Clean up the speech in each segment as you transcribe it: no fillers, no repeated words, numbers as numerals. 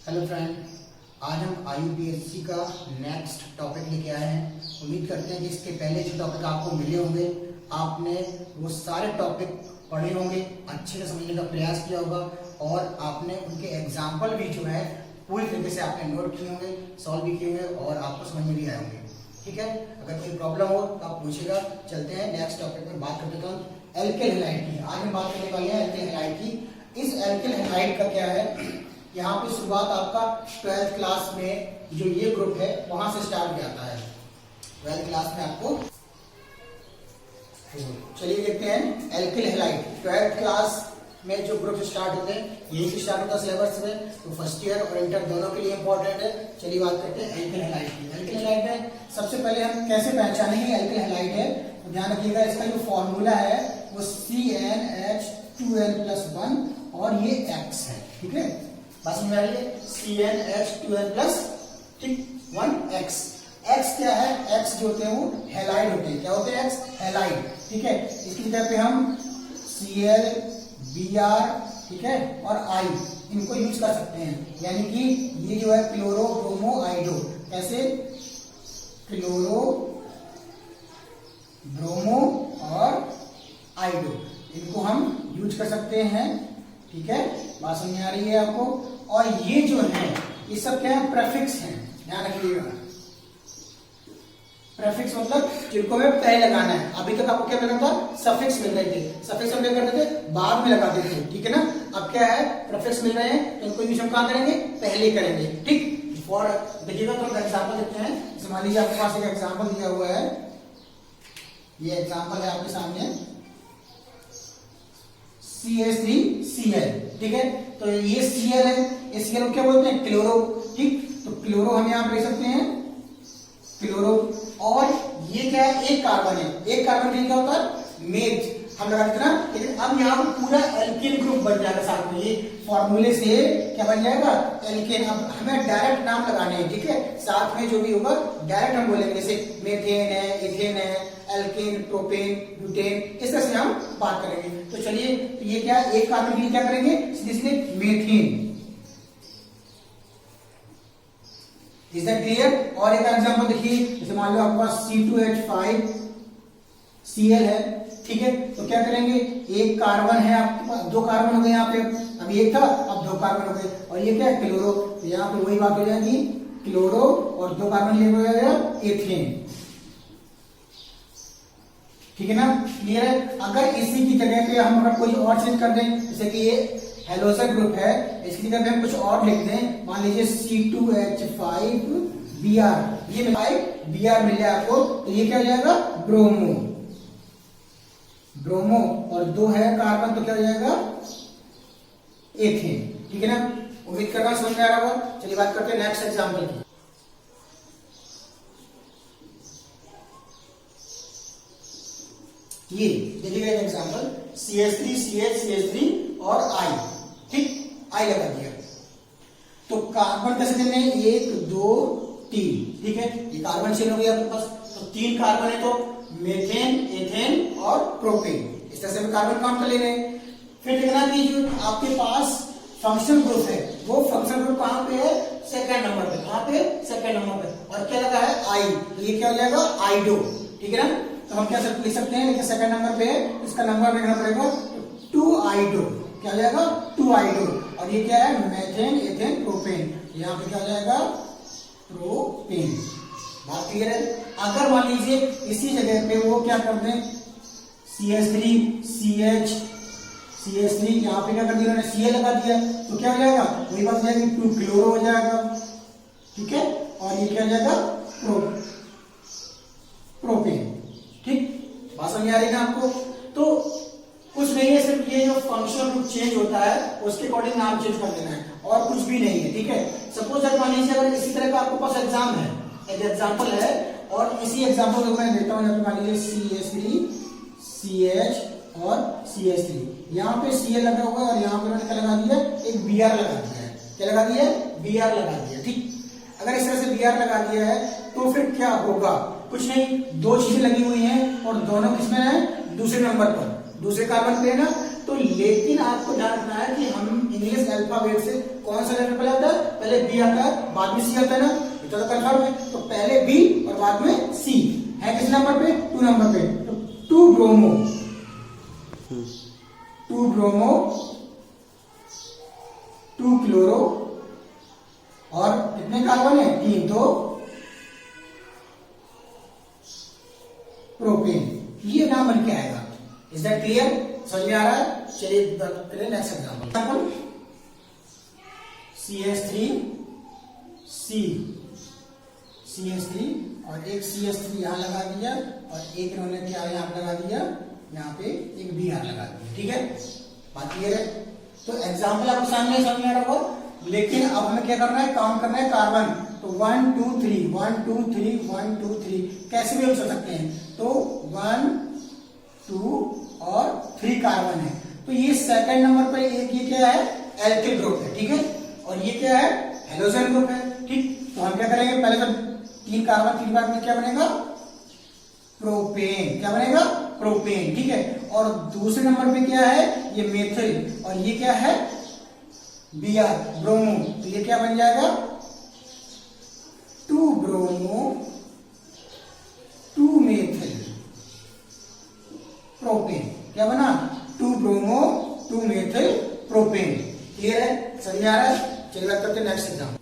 Hello friend, आज हम IUPAC का नेक्स्ट टॉपिक लेके आए हैं। उम्मीद करते हैं कि इसके पहले जो टॉपिक आपको मिले होंगे आपने वो सारे टॉपिक पढ़े होंगे, अच्छे से समझने का प्रयास किया होगा और आपने उनके एग्जाम्पल भी जो है पूरी तरीके से आपने नोट किए होंगे, सॉल्व भी किए होंगे और आपको समझ में भी आए होंगे। ठीक है, अगर कोई प्रॉब्लम हो तो आप पूछिएगा। चलते हैं नेक्स्ट टॉपिक में बात करते हैं एल्केल हैलाइड की। आज हम बात करने वाले हैं एल्केल हैलाइड की। इस एल्केल हैलाइड का क्या है, यहाँ पे शुरुआत आपका 12th क्लास में जो ये ग्रुप है वहां से स्टार्ट हो जाता है। 12th क्लास में आपको चलिए देखते हैं एल्किल हैलाइड। 12th क्लास में जो ग्रुप स्टार्ट होते हैं यही से स्टार्ट होता है सिलेबस में, तो फर्स्ट ईयर और इंटर दोनों के लिए इंपॉर्टेंट है। चलिए बात करते हैं एल्किल हैलाइड की। एल्किल हैलाइड में सबसे पहले हम कैसे पहचानेंगे एल्किल हैलाइड है, तो ध्यान रखिएगा इसका जो फॉर्मूला है वो CnH2n+1 और ये X है। ठीक है, बस में आ रही है CnH2n+1X। X क्या है, X जो होते हैं वो हैलाइड होते हैं। क्या होते हैं X? हैलाइड। ठीक है, इसकी जगह पे हम Cl, Br, ठीक है, और I इनको यूज कर सकते हैं। यानी कि ये जो है क्लोरो ब्रोमो आइडो, कैसे क्लोरो ब्रोमो और आइडो इनको हम यूज कर सकते हैं। ठीक है, बात समझ आ रही है आपको। और ये जो है ये सब क्या है, प्रेफिक्स हैं, ध्यान रखिएगा। प्रेफिक्स मतलब जिनको में पहले लगाना है। अभी तक आपको क्या मिल रहा था, सफिक्स मिल रहे थे। सफिक्स हम क्या करते थे, बाद में लगाते थे। ठीक है ना, अब क्या है, प्रेफिक्स मिल रहे हैं तो इनको यूज हम कहां करेंगे, पहले करेंगे। ठीक, फॉर देखिएगा तो एग्जाम्पल देते हैं। जैसे मान लीजिए आपके पास एक एग्जाम्पल दिया हुआ है, ये एग्जाम्पल है आपके सामने CH3Cl। ठीक है, तो ये Cl है, इस Cl को क्या बोलते हैं, क्लोरो। ठीक, तो क्लोरो हम यहां पे ले सकते हैं, क्लोरो। और ये क्या है, एक कार्बन है। एक कार्बन के लिए क्या होता है, मेथ हम लगा देते ना। लेकिन अब यहाँ पर पूरा एल्केन ग्रुप बन जाएगा साथ में। ये फॉर्मूले से क्या बन जाएगा, एल्केन। अब हमें डायरेक्ट नाम लगाने हैं। ठीक है, साथ में जो भी होगा डायरेक्ट हम बोलेंगे, जैसे मेथेन है, इथेन है, एल्केन, प्रोपेन, ब्यूटेन, इस तरह से हम बात करेंगे। तो चलिए, तो ये क्या है, एक कार्बन के लिए क्या करेंगे, सीधे मेथेन। Is that clear? और एक एग्जांपल देखिए, जैसे मान लो आपके पास C2H5Cl है। ठीक है, तो क्या करेंगे, एक कार्बन है आपके पास, दो कार्बन हो गए यहाँ पे। अभी एक था, अब दो कार्बन हो गए। और ये क्या है, क्लोरो। तो यहाँ पे वही बात हो जाएगी, क्लोरो और दो कार्बन ले गया एथेन। ठीक है ना, क्लियर है। अगर इसी की जगह पे हम अगर कोई और चीज कर दें, जैसे कि ये हेलोजन ग्रुप है, इसकी जगह पे हम कुछ और लिख दें, मान लीजिए C2H5Br, ये Br मिल जाए आपको, तो ये क्या हो जाएगा, ब्रोमो। ब्रोमो और दो है कार्बन, तो क्या हो जाएगा, एथेन। ठीक है ना, उम्मीद करना समझ में आ रहा होगा। चलिए बात करते हैं नेक्स्ट एग्जांपल की। ये देखिएगा एक एग्जांपल, CH3, CH, CH3 और I। ठीक, I लगा दिया। तो कार्बन कैसे देने हैं, 1 2 3। ठीक है, ये कार्बन चेन हो गया आपके पास। तो 3 कार्बन है, तो मेथेन, एथेन और प्रोपेन। इस तरह से हम कार्बन काउंट कर ले रहे हैं। फिर देखना कि जो आपके पास फंक्शनल ग्रुप है, वो फंक्शनल ग्रुप कहां पे है, सेकंड नंबर पे। कहां पे, सेकंड नंबर पे। और क्या लगा है, I, तो ये क्या हो जाएगा, आइडो। ठीक है ना, तो हम क्या लिख सकते हैं, लेकिन सेकंड नंबर पे है, इसका नंबर लिखना पड़ेगा 2 आइडो। क्या हो जाएगा, 2 आइडो। और ये क्या है, मेथेन, एथेन, प्रोपेन। यहाँ पे क्या हो जाएगा, प्रोपेन। बात क्लियर है। अगर मान लीजिए इसी जगह पे वो क्या कर दें, CH3, CH, CH3, यहाँ पे क्या कर दिया, Cl लगा दिया, तो क्या हो जाएगा, वही बात हो जाएगी, 2 क्लोरो हो जाएगा। ठीक है, और ये क्या हो जाएगा, प्रोपेन। ठीक, बात समझ आ रही है ना आपको। तो कुछ नहीं है, सिर्फ ये जो फंक्शनल ग्रुप चेंज होता है उसके अकॉर्डिंग नाम चेंज कर देना है, और कुछ भी नहीं है। ठीक है, सपोज मान लीजिए अगर इसी तरह का आपके पास एग्जाम है, एक एग्जाम्पल है, और इसी एग्जाम्पल को मैं देता हूं, मान लीजिए CH3, CH और CH3, यहाँ पे Cl लगा हुआ है और यहाँ पे मैंने क्या लगा दिया, एक Br लगा दिया है। क्या लगा दिया, Br लगा दिया। ठीक, अगर इस तरह से Br लगा दिया है तो फिर क्या होगा, कुछ नहीं, दो चीजें लगी हुई हैं और दोनों किसमें है, दूसरे नंबर पर, दूसरे कार्बन पे है ना। तो लेकिन आपको ध्यान रखना है कि हम इंग्लिश अल्फाबेट से कौन सा लेटर पहले आता है, पहले बी आता है बाद में सी आता है ना, ये तो कंफर्म है। तो पहले बी और बाद में सी है किस नंबर पे, 2 नंबर पे। तो 2 ब्रोमो 2 क्लोरो और कितने कार्बन है, 3, तो प्रोपेन, ये नाम बन के आएगा। इज दैट क्लियर, समझ में आ रहा है? चलिए करें नेक्स्ट एग्जांपल। CH3 और एक CH3 यहाँ लगा दिया और एक इन्होंने क्या यहाँ पे लगा दिया, यहाँ पे एक Br लगा दिया। ठीक है, बात क्लियर है? तो एग्जांपल आपको सामने समझ में आ रहा होगा, लेकिन अब हमें क्या करना है, काउंट करना है कार्बन। तो 1 2 3 1 2 3 1 2 3 कैसे भी हम सोच सकते हैं। तो 1 2 और 3 कार्बन है। तो ये सेकंड नंबर पर एक ये क्या है, एल्किल ग्रुप है। ठीक है, और ये क्या है, हेलोजन ग्रुप है। ठीक, तो हम क्या करेंगे, पहले तो 3 कार्बन 3 बार में क्या बनेगा, प्रोपेन। क्या बनेगा, प्रोपेन। ठीक है, और दूसरे नंबर पे क्या है, ये मेथिल, और ये क्या है, Br ब्रोमो। तो ये क्या बन जाएगा, 2 ब्रोमो 2 मेथिल प्रोपेन। क्या बना, 2 ब्रोमो 2 मेथिल प्रोपेन। क्लियर है, समझ में आ रहा है? चलिए बात करते हैं नेक्स्ट एग्जाम्पल।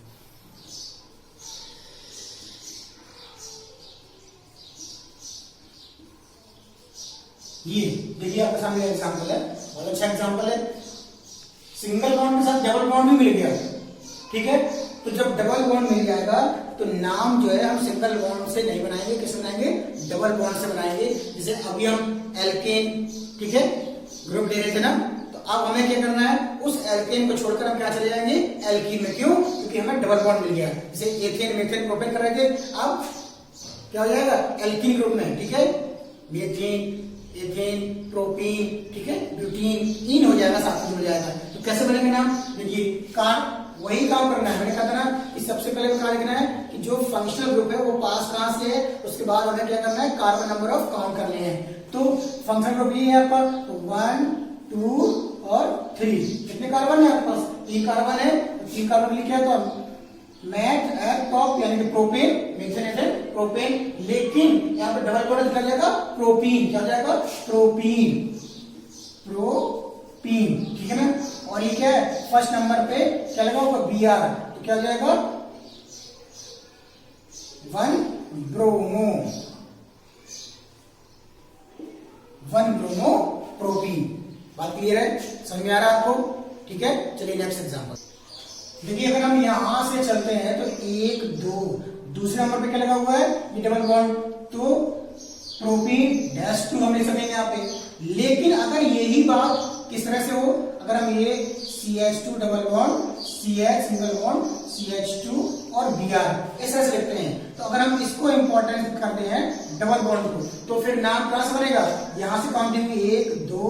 ये देखिए आपके सामने एग्जाम्पल है, बहुत अच्छा एग्जाम्पल है। सिंगल बॉन्ड के साथ डबल बॉन्ड भी मिल गया। ठीक है, तो जब डबल बॉन्ड मिल जाएगा तो नाम जो है हम सिंगल बॉन्ड से नहीं बनाएंगे, किससे बनाएंगे, डबल बॉन्ड से बनाएंगे। जैसे अभी हम एल्केन, ठीक है, ग्रुप ले रहे थे ना, तो अब हमें क्या करना है, उस एल्केन को छोड़कर हम क्या चले जाएंगे, एल्कीन में। क्यों, क्योंकि हमें डबल बॉन्ड मिल गया। जैसे एथेन मेथेन प्रोपेन कर रहे थे, अब क्या हो जाएगा, एल्कीन ग्रुप में। ठीक है, मेथेन एथेन प्रोपीन, ठीक है, ब्यूटीन, इन हो जाएगा, साथ में हो जाएगा। तो कैसे बनेंगे नाम, देखिए वही काम करना है। मैंने कहा था ना कि सबसे पहले क्या लिखना है कि जो फंक्शनल ग्रुप है वो पास कहां से है, उसके बाद हमें क्या करना है, कार्बन नंबर ऑफ काउंट करने हैं। तो फंक्शनल ग्रुप ये है आपका, तो 1 2 और 3। कितने कार्बन है आपके पास, 3 कार्बन है। 3 कार्बन लिखे तो मैथ एट टॉप यानी कि प्रोपेन, मेथेन प्रोपेन, लेकिन यहाँ पे डबल बॉन्ड निकल जाएगा प्रोपीन। क्या हो जाएगा, प्रोपीन प्रोपीन। ठीक है ना, और ये क्या है, फर्स्ट नंबर पे क्या लगा होगा, Br। तो क्या हो जाएगा, 1 ब्रोमो प्रोपीन। बात क्लियर है, समझ में आ रहा है आपको? ठीक है, चलिए नेक्स्ट एग्जांपल देखिए। अगर हम यहां से चलते हैं तो 1 2, दूसरे नंबर पे क्या लगा हुआ है, ये डबल बॉन्ड, तो प्रोपीन -2 हम लिख सकेंगे यहाँ पे। लेकिन अगर यही बात किस तरह से हो, अगर हम ये CH2 double bond CH single bond CH2 और Br इस तरह से लिखते हैं, तो अगर हम इसको इंपॉर्टेंस करते हैं डबल बॉन्ड को, तो फिर नाम कहां से बनेगा, यहां से काउंटिंग 1 2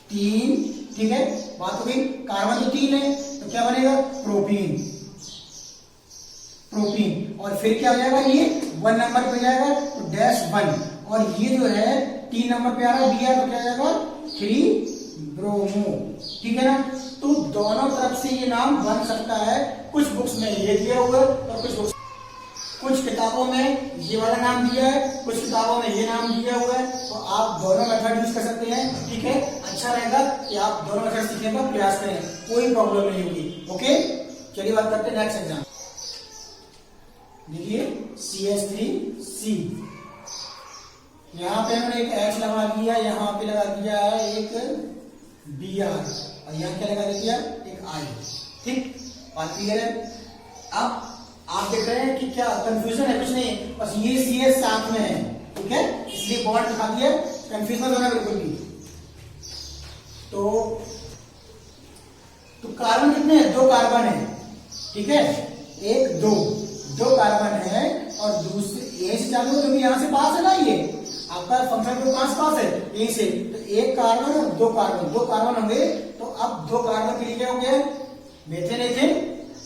3। ठीक है, बात हो गई। कार्बन तो 3 है, तो क्या बनेगा, प्रोपीन। और फिर क्या हो जाएगा, ये 1 नंबर पे जाएगा तो -1, और ये जो है 3 नंबर पे आ रहा है Br, तो क्या आ जाएगा, 3 ब्रोमो। ठीक है ना, तो दोनों तरफ से ये नाम बन सकता है। कुछ बुक्स में ये दिया हुआ है और कुछ किताबों में ये वाला नाम दिया है, कुछ किताबों में ये नाम दिया हुआ है। तो आप दोनों मेथड यूज कर सकते हैं। ठीक है, अच्छा रहेगा कि आप दोनों मेथड सीखने का प्रयास करें, कोई प्रॉब्लम नहीं होगी। ओके, चलिए बात करते हैं नेक्स्ट एग्जाम। देखिए CH3C, यहाँ पे हमने एक H लगा दिया, यहाँ पे लगा दिया है एक Br, और यहाँ क्या लगा दिया, एक I। ठीक, बात क्लियर है? अब आप देख रहे हैं कि क्या कंफ्यूजन है, कुछ नहीं, बस ये CH साथ में है। ठीक है, इसलिए बॉन्ड दिखा दिया, कंफ्यूज मत होना बिल्कुल भी। तो कार्बन कितने हैं, 2 कार्बन है। ठीक है, 1 2 कार्बन है, और दूसरे यहीं से चालू, क्योंकि यहाँ से पास है ना, ये आपका फंक्शन ग्रुप पास है यहीं से। तो 1 कार्बन और 2 कार्बन होंगे। तो अब 2 कार्बन के लिए क्या हो गया, मेथेन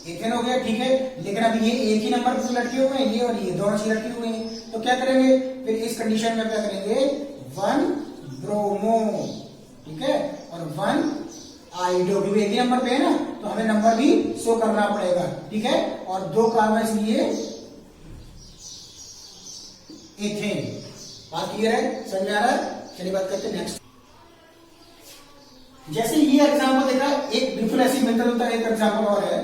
एथेन हो गया। ठीक है, लेकिन अब ये एक ही नंबर पर लटके हुए हैं, ये और ये दोनों चीज लटकी हुई हैं। तो क्या करेंगे फिर इस कंडीशन में, क्या करेंगे, 1 ब्रोमो, ठीक है, और 1 आइडो, क्योंकि एक ही नंबर पे है ना, तो हमें नंबर भी शो करना पड़ेगा, ठीक है। और 2 कार्बन इसलिए एथेन। बात क्लियर है, समझ आ रहा है? चलिए बात करते हैं नेक्स्ट। जैसे ये एग्जांपल देखा, एक बिल्कुल ऐसी मिलता जुलता एक एग्जांपल और है।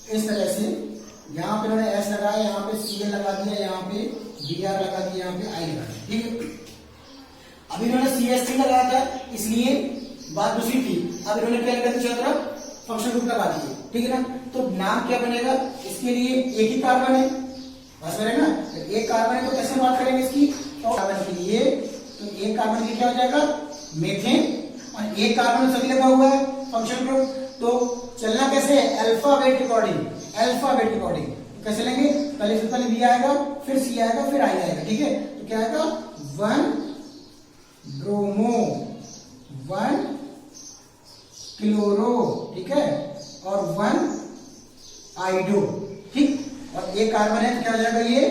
इस तरह से यहाँ पे उन्होंने एस लगाया, यहाँ पे Cl लगा दिया, यहाँ पे Br लगा दिया, यहाँ पे I लगा दिया, ठीक है। अभी इन्होंने CH3 लगाया था, इसलिए बात दूसरी थी। अब इन्होंने क्या लगा दिया, चारों तरफ फंक्शन ग्रुप लगा दिए, ठीक है ना। तो नाम क्या बनेगा, इसके लिए एक ही कार्बन है, बस है ना। तो एक कार्बन है तो कैसे बात करेंगे इसकी, तो कार्बन के लिए तो एक कार्बन के लिए क्या हो जाएगा, मेथेन। और एक कार्बन सभी लगा हुआ है फंक्शन ग्रुप, तो चलना कैसे है, अल्फाबेट अकॉर्डिंग। अल्फाबेट अकॉर्डिंग कैसे लेंगे, पहले सबसे पहले बी आएगा, फिर सी आएगा, फिर आई आएगा, ठीक है। तो क्या आएगा, 1 ब्रोमो, 1 क्लोरो, ठीक है, और 1 आइडो, ठीक। और एक कार्बन है तो क्या हो जाएगा ये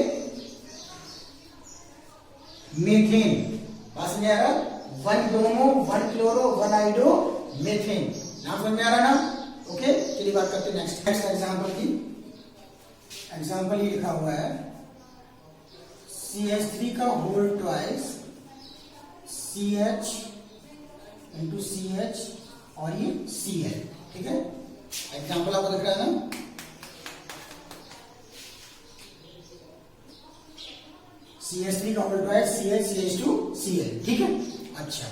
मेथेन। बात समझ आ रहा, 1 ब्रोमो, 1 क्लोरो, 1 आइडो, मेथेन। नाम समझ में आ रहा ना, ओके। चलिए बात करते हैं नेक्स्ट एग्जांपल की। एग्जांपल ये लिखा हुआ है, CH3 का whole twice CH into CH और ये Cl, ठीक है। एग्जांपल आपको दिख रहा है ना, CH3 का whole twice CH CH2 Cl, ठीक है। अच्छा,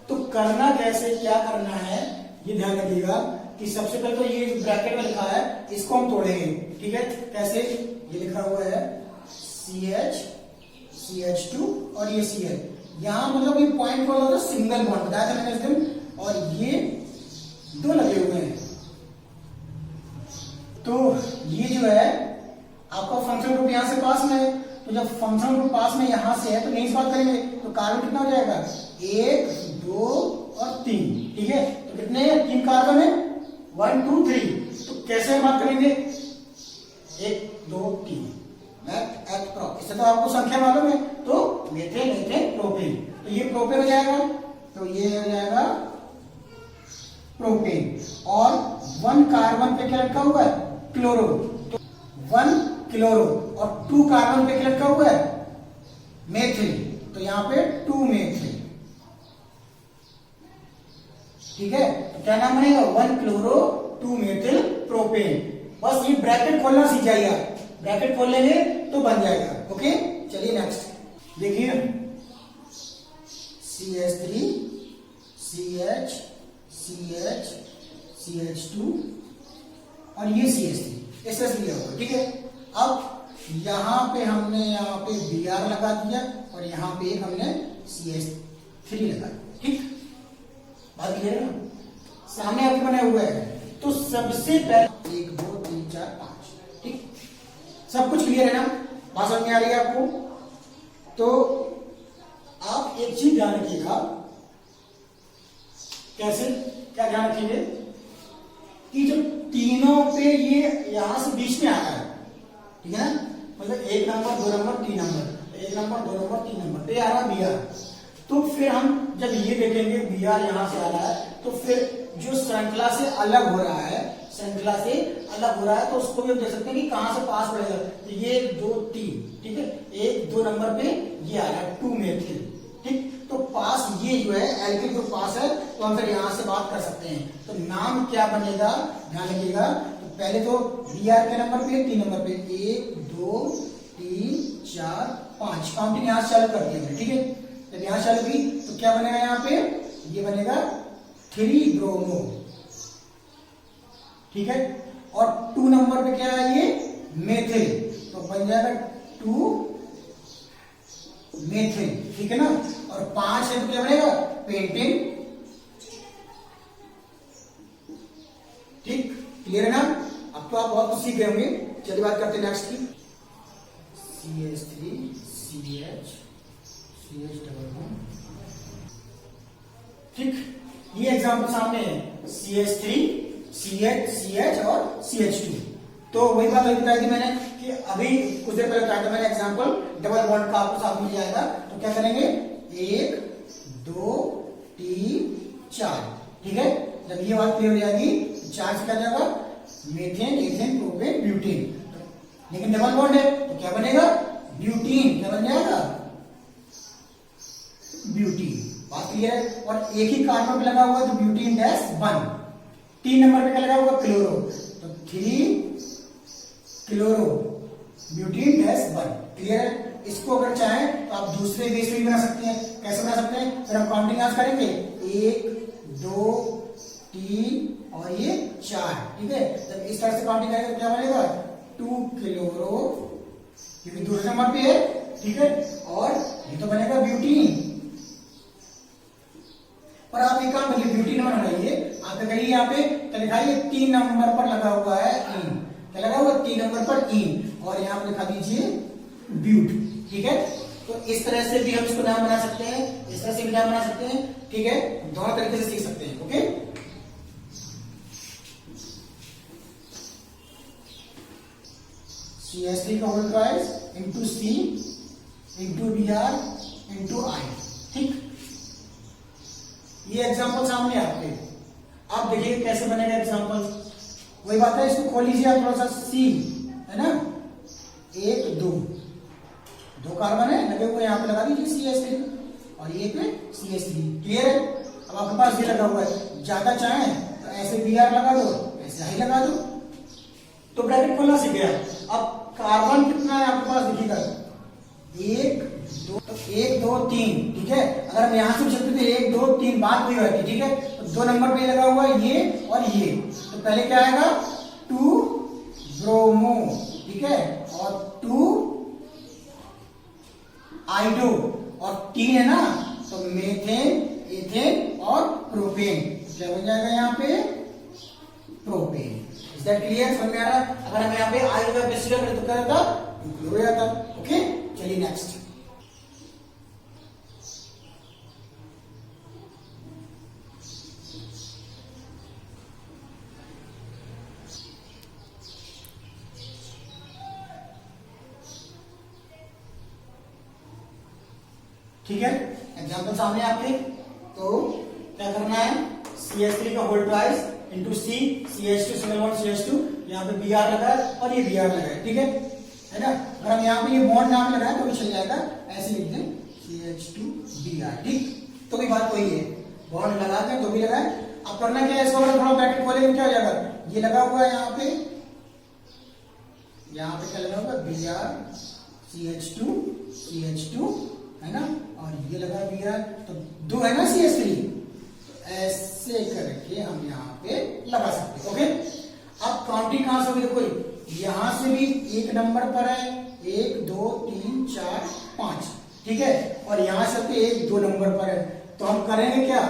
तो करना कैसे, क्या करना है, ये ध्यान रखिएगा कि सबसे पहले तो ये ब्रैकेट में लिखा है इसको हम तोड़ेंगे, ठीक है। कैसे, ये लिखा हुआ है CH CH2 और ये Cl, यहां मतलब ये पॉइंट कौन होता है, सिंगल बॉन्ड बताया था मैंने उस दिन, और ये 2 लगे हुए हैं। तो ये जो है आपका फंक्शन ग्रुप यहां से पास में है, तो जब फंक्शन ग्रुप पास में यहां से है तो नहीं बात करेंगे, तो कार्बन कितना हो जाएगा, 1 2 और 3, ठीक है। तो कितने 3 कार्बन है, 1 2 3। तो कैसे बात करेंगे, 1 2 3, इससे तो आपको संख्या मालूम है, तो मेथेन मेथेन प्रोपेन, तो ये प्रोपेन हो जाएगा, तो ये हो जाएगा प्रोपेन। और 1 कार्बन पे क्या लटका हुआ है, क्लोरो, तो 1 क्लोरो, और 2 कार्बन पे क्या लटका हुआ है, मेथिल, तो यहां पे 2 मेथिल, ठीक है। तो क्या नाम बनेगा, 1 क्लोरो 2 मेथिल प्रोपेन। बस ये ब्रैकेट खोलना सीख जाइए, ब्रैकेट खोल लेंगे तो बन जाएगा, ओके। चलिए नेक्स्ट देखिए, CH3 CH CH CH2 और ये CH3 ऐसे लिया हुआ, ठीक है। अब यहां पे हमने यहाँ पे Br लगा दिया और यहाँ पे हमने CH3 लगा दिया, ठीक। बात क्लियर है ना, सामने आपके बने हुए हैं। तो सबसे पहले 1 2 3 4 5, ठीक, सब कुछ क्लियर है ना, बात समझ में आ रही है आपको। तो आप एक चीज ध्यान रखिएगा, कैसे, क्या ध्यान रखिए कि जो तीनों पे ये यहां से बीच में आ रहा है, ठीक है ना, मतलब 1 number 2 number 3 number, 1 number 2 number 3 number पे आ रहा है Br। तो फिर हम जब ये देखेंगे Br यहां से आ रहा है, तो फिर जो श्रृंखला से अलग हो रहा है, श्रृंखला से अलग हो रहा है, तो उसको भी हम देख सकते हैं कि कहां से पास पड़ेगा। तो ये 1 2 3, ठीक है, 1 2 नंबर पे ये आ रहा है 2 मेथिल, ठीक। तो पास ये जो है एल्किल ग्रुप पास है, तो हम फिर यहां से बात कर सकते हैं। तो नाम क्या बनेगा, ध्यान रखिएगा। तो पहले तो Br के नंबर पे 3 नंबर पे 1 2 3 4 5 काउंटिंग यहां से चालू कर दिया हमने, ठीक है। जब यहां चालू की तो क्या बनेगा, यहाँ पे ये बनेगा 3 ब्रोमो, ठीक है। और 2 नंबर पे क्या है, ये मेथिल, तो बन जाएगा 2 मेथिल, ठीक है ना। और 5 है तो क्या बनेगा, पेंटेन, ठीक, क्लियर है ना। अब तो आप बहुत कुछ सीख गए होंगे। चलिए बात करते हैं नेक्स्ट की, CH3 CH CH double bond, ठीक। ये एग्जांपल सामने है, CH3 CH CH और CH2। तो वही बात बताई थी मैंने कि अभी कुछ देर पहले बताया था मैंने एग्जांपल, डबल बॉन्ड का आपको साथ मिल जाएगा। तो क्या करेंगे, 1 2 3 4, ठीक है। जब ये बात क्लियर हो जाएगी चार से क्या जाएगा, मेथेन, एथेन, प्रोपेन, ब्यूटेन। लेकिन डबल बॉन्ड है तो क्या बनेगा, ब्यूटीन। क्या बन जाएगा, ब्यूटीन। बात क्लियर है। और एक ही कार्बन पे लगा हुआ है तो ब्यूटीन डैश 1। 3 नंबर पे क्या लगा हुआ, क्लोरो, तो 3 क्लोरो ब्यूटीन डैश 1। क्लियर है। इसको अगर चाहें तो आप दूसरे बेस पे भी बना सकते हैं। कैसे बना सकते हैं, फिर हम काउंटिंग आज करेंगे, 1 2 3 और ये 4। ठीक है, जब इस तरह से काउंटिंग करेंगे तो क्या बनेगा, 2 क्लोरो, क्योंकि दूसरे नंबर पे है। ठीक है, और ये तो बनेगा ब्यूटीन। पर आप एक काम करिए, ब्यूटीन और बनाइए, आप करिए यहाँ पे तो लिखाइए 3 नंबर पर लगा हुआ है इन। क्या लगा हुआ, 3 नंबर पर इन, और यहाँ पे लिखा दीजिए ब्यूट। ठीक है, तो इस तरह से भी हम इसको नाम बना सकते हैं, इस तरह से भी नाम बना सकते हैं। ठीक है, दोनों तरीके से सीख सकते हैं। ओके, CH3 का whole twice into C into Br into I। ठीक, ये एग्जांपल सामने आपके, आप देखिए कैसे बनेगा एग्जांपल। वही बात है, इसको खोल लीजिए आप थोड़ा सा। C है ना, 1 2 कार्बन है लगे हुए, यहाँ पे लगा दीजिए CH3 और ये पे CH3। क्लियर है। अब आपके पास ये लगा हुआ है, ज्यादा चाहें तो ऐसे Br लगा दो, ऐसे I लगा दो, तो ब्रैकेट खोलना सीख गया। अब कार्बन कितना है आपके पास देखिएगा, 1 2, तो 1 2 3। ठीक है, अगर हम यहां से चलते थे 1 2 3 बात हुई होती। ठीक है, तो 2 नंबर पे लगा हुआ है ये और ये, तो पहले क्या आएगा, 2 ब्रोमो। ठीक है, और 2 आइडो, और 3 है ना, तो मेथेन, एथेन और प्रोपेन। क्या बन जाएगा यहाँ पे, प्रोपेन। इज दैट क्लियर, समझ में आ रहा। अगर हम यहाँ पे आई का बेसिस करें तो क्या रहता, क्लोरो आता। ओके, चलिए नेक्स्ट। ठीक है, एग्जाम्पल सामने आपके, तो क्या करना है, CH3 का whole twice into C, CH2 single bond CH2, यहाँ पे Br लगा है और ये Br लगा है। ठीक है ना, अगर हम यहाँ पे ये बॉन्ड नाम लगाए तो भी चल जाएगा, ऐसे लिख दें CH2Br। ठीक, तो भी बात वही है, बॉन्ड लगाते हैं तो भी लगाए। अब करना क्या है, इसको अगर थोड़ा ब्रैकेट खोलेंगे क्या हो जाएगा, ये लगा हुआ है यहाँ पे क्या लगा हुआ है, Br CH2 है ना, और ये लगा Br, तो 2 है ना CH3, ऐसे करके हम यहाँ पे लगा सकते हैं। ओके, अब काउंटिंग कहां से होगी, देखो यहां से भी 1 नंबर पर है, 1 2 3 4 5। ठीक है, और यहां से 1 2 नंबर पर है, तो हम करेंगे क्या,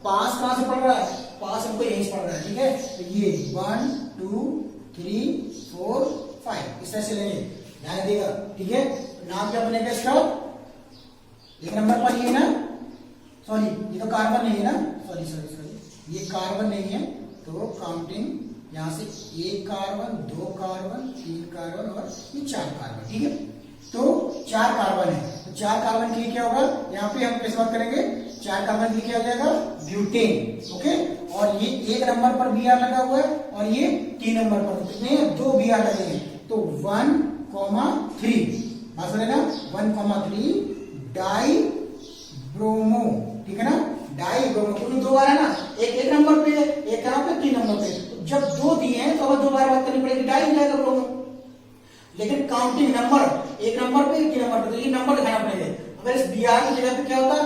पास कहां से पड़ रहा है, पास हमको यहीं से पड़ रहा है। ठीक है, तो ये 1 2 3 4 5 इस तरह से लेंगे, ध्यान देगा। ठीक है, नाम क्या बनेगा इसका, 1 नंबर पर ये ना, सॉरी ये तो कार्बन नहीं है ना, सॉरी ये कार्बन नहीं है, तो काउंटिंग यहां से 1 कार्बन 2 कार्बन 3 कार्बन और ये 4 कार्बन। ठीक है, तो 4 कार्बन है, तो 4 कार्बन के लिए क्या होगा, यहाँ पे हम कैसे बात करेंगे, 4 कार्बन के लिए क्या हो जाएगा, ब्यूटेन। ओके, और ये 1 नंबर पर Br लगा हुआ है और ये 3 नंबर पर कितने, 2 Br लगे हैं, तो 1,3 बात सुनेगा, 1,3 डाई ब्रोमो। ठीक है ना, डाई ब्रोमो, क्योंकि 2 बार है ना, एक नंबर पे है, एक कहां पे, 3 नंबर पे, तो जब 2 दिए हैं तो अब 2 बार बात करनी पड़ेगी, डाई जाएगा ब्रोमो। लेकिन काउंटिंग नंबर 1 नंबर पे 3 नंबर पे, तो ये नंबर दिखाना पड़ेगा। अगर इस Br की जगह पे क्या होता,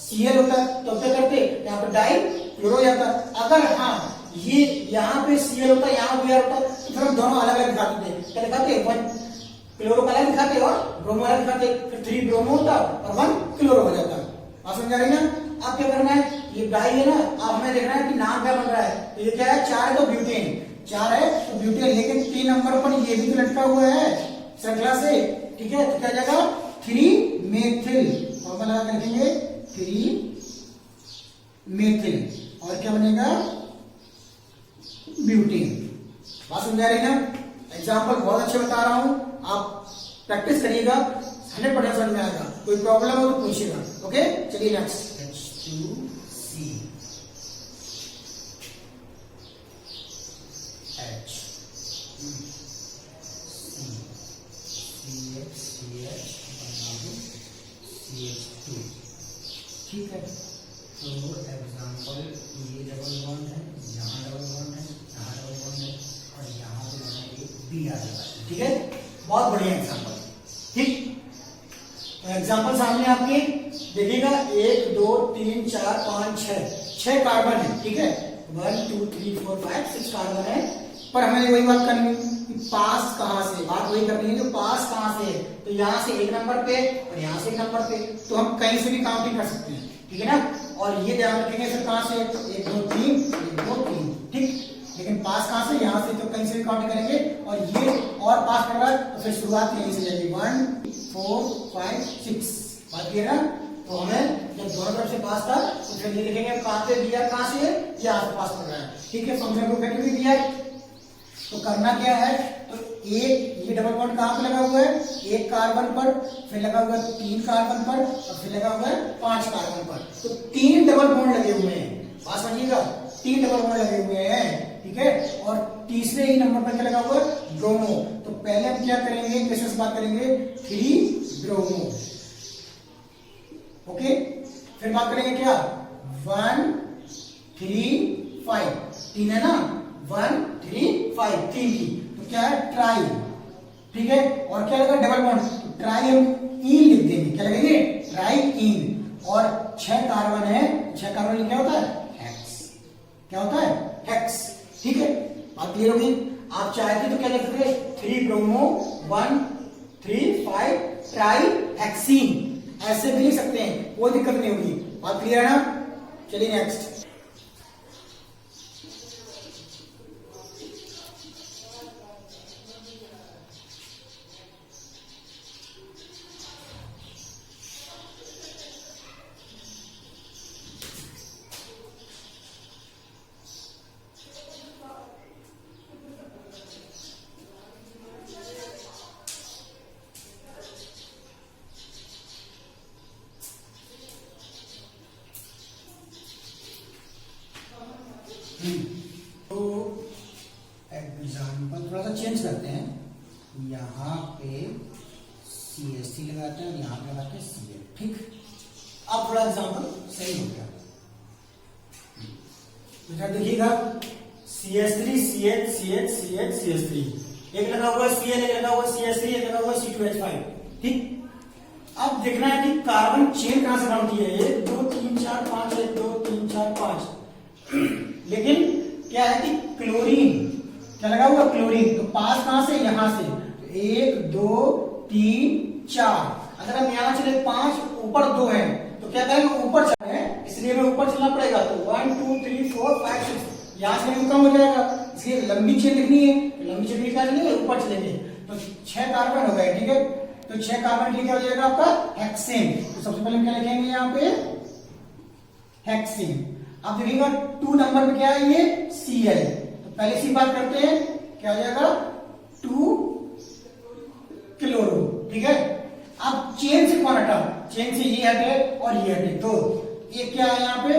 Cl होता, तो क्या करते, यहाँ पे डाई क्लोरो हो जाता। अगर हाँ ये यहाँ पे Cl होता, यहाँ Br होता, तो फिर हम दोनों अलग अलग दिखाते थे। क्या दिखाते, 1 क्लोरो का अलग दिखाते और ब्रोमो अलग दिखाते, फिर 3 ब्रोमो होता और 1 क्लोरो हो जाता। आप समझ रही ना। अब क्या करना है, ये डाई है ना, अब हमें देखना है कि नाम क्या बन रहा है, तो ये क्या है, 4 है तो ब्यूटेन, 4 है तो ब्यूटेन, लेकिन 3 नंबर पर ये भी तो लटका हुआ है श्रृंखला से। ठीक है, तो क्या जाएगा, 3 मेथिल, फॉर्मूला लगा लिखेंगे 3 मेथिल, और क्या बनेगा, ब्यूटेन। बात समझ रही ना, एग्जाम्पल बहुत अच्छे बता रहा हूं, आप प्रैक्टिस करिएगा, 100% समझ में आएगा। कोई प्रॉब्लम हो तो पूछिएगा। ओके, चलिए नेक्स्ट, H2C। CH2, ठीक है। तो एग्जाम्पल ये डबल बॉन्ड है, यहाँ डबल बॉन्ड है, यहाँ डबल बॉन्ड है और यहाँ पे मैंने एक बी आ जाएगा, ठीक है। बहुत बढ़िया एग्जाम्पल, ठीक। एग्जाम्पल सामने आपके देखिएगा, 1 2 3 4 5 6 कार्बन है, ठीक है। 1 2 3 4 5 6 कार्बन है, पर हमें वही बात करनी है कि पास कहाँ से, बात वही करनी है कि पास कहाँ से है। तो यहाँ से 1 नंबर पे और यहाँ से 1 नंबर पे, तो हम कहीं से भी काउंटिंग कर सकते हैं, ठीक है ना। और ये ध्यान रखेंगे फिर कहाँ से, 1 2 3 1 2 3, ठीक। लेकिन पास कहाँ से, यहाँ से, तो कहीं से भी काउंटिंग करेंगे। और ये और पास कर रहा है तो फिर शुरुआत यहीं से जाएगी, 1 4 5 6, बात क्लियर है। तो हमें जब दोनों तरफ से पास था तो फिर ये देखेंगे कहाँ से दिया, कहाँ से है, ये आस-पास कर रहा है, ठीक है। फंक्शन को वैल्यू भी दिया है, तो करना क्या है, तो एक ये डबल बॉन्ड कहाँ पे लगा हुआ है, 1 कार्बन पर, फिर लगा हुआ है 3 कार्बन पर और फिर लगा हुआ है 5 कार्बन पर। तो 3 डबल बॉन्ड लगे हुए हैं, बात समझिएगा, 3 डबल बॉन्ड लगे हुए हैं, ठीक है। और तीसरे ही नंबर पर क्या लगा हुआ है, ब्रोमो। तो पहले हम क्या करेंगे, किससे से बात करेंगे, 3 ब्रोमो, ओके। फिर बात करेंगे क्या, 1 3 5, 3 है ना, 1 3 5, 3 की, तो क्या है, ट्राई, ठीक है। और क्या लगा, डबल बॉन्ड, तो ट्राई हम इन लिख देंगे, क्या लगेंगे, ट्राई इन। और 6 कार्बन है, 6 कार्बन क्या होता है, हेक्स, क्या होता है, हेक्स, ठीक है। बात क्लियर होगी। आप चाहते तो क्या लिख सकते हैं, 3 ब्रोमो 1 3 5 ट्राई हेक्सीन, ऐसे भी लिख सकते हैं, कोई दिक्कत नहीं होगी। बात क्लियर है ना। चलिए नेक्स्ट, तो एग्जाम्पल थोड़ा सा चेंज करते हैं, यहाँ पे CH3 लगाते हैं और यहाँ पे लगाते हैं Cl, ठीक। अब थोड़ा एग्जाम्पल सही हो गया। तो देखिएगा, CH3 CH CH CH CH3, एक लगा हुआ Cl, एक लगा हुआ CH3, एक लगा हुआ C2H5, ठीक। अब देखना है कि कार्बन चेन कहां से बनती है, 1 2 3 4 5, 1 2 3 4 5। लेकिन क्या है कि क्लोरीन क्या लगा हुआ, क्लोरीन, तो पास कहां से, यहां से, तो 1 2 3 4। अगर हम यहां चले 5, ऊपर 2 है, तो क्या करेंगे, ऊपर चलना है, इसलिए हमें ऊपर चलना पड़ेगा। तो 1 2 3 4 5 6, यहां से कम हो जाएगा, इसलिए लंबी चेन लिखनी है, तो लंबी चेन लिखा चलेंगे, ऊपर चलेंगे। तो 6 कार्बन हो गए, ठीक है। तो 6 कार्बन के लिए क्या हो जाएगा आपका, हेक्सेन। तो सबसे पहले हम क्या लिखेंगे यहाँ पे, हेक्सेन। अब देखिएगा 2 नंबर पे क्या है, ये Cl, तो पहले से बात करते हैं, क्या हो जाएगा, 2 क्लोरो, ठीक है। अब चेन से कौन हटा, चेन से ये हटे और ये हटे, तो एक क्या है यहाँ पे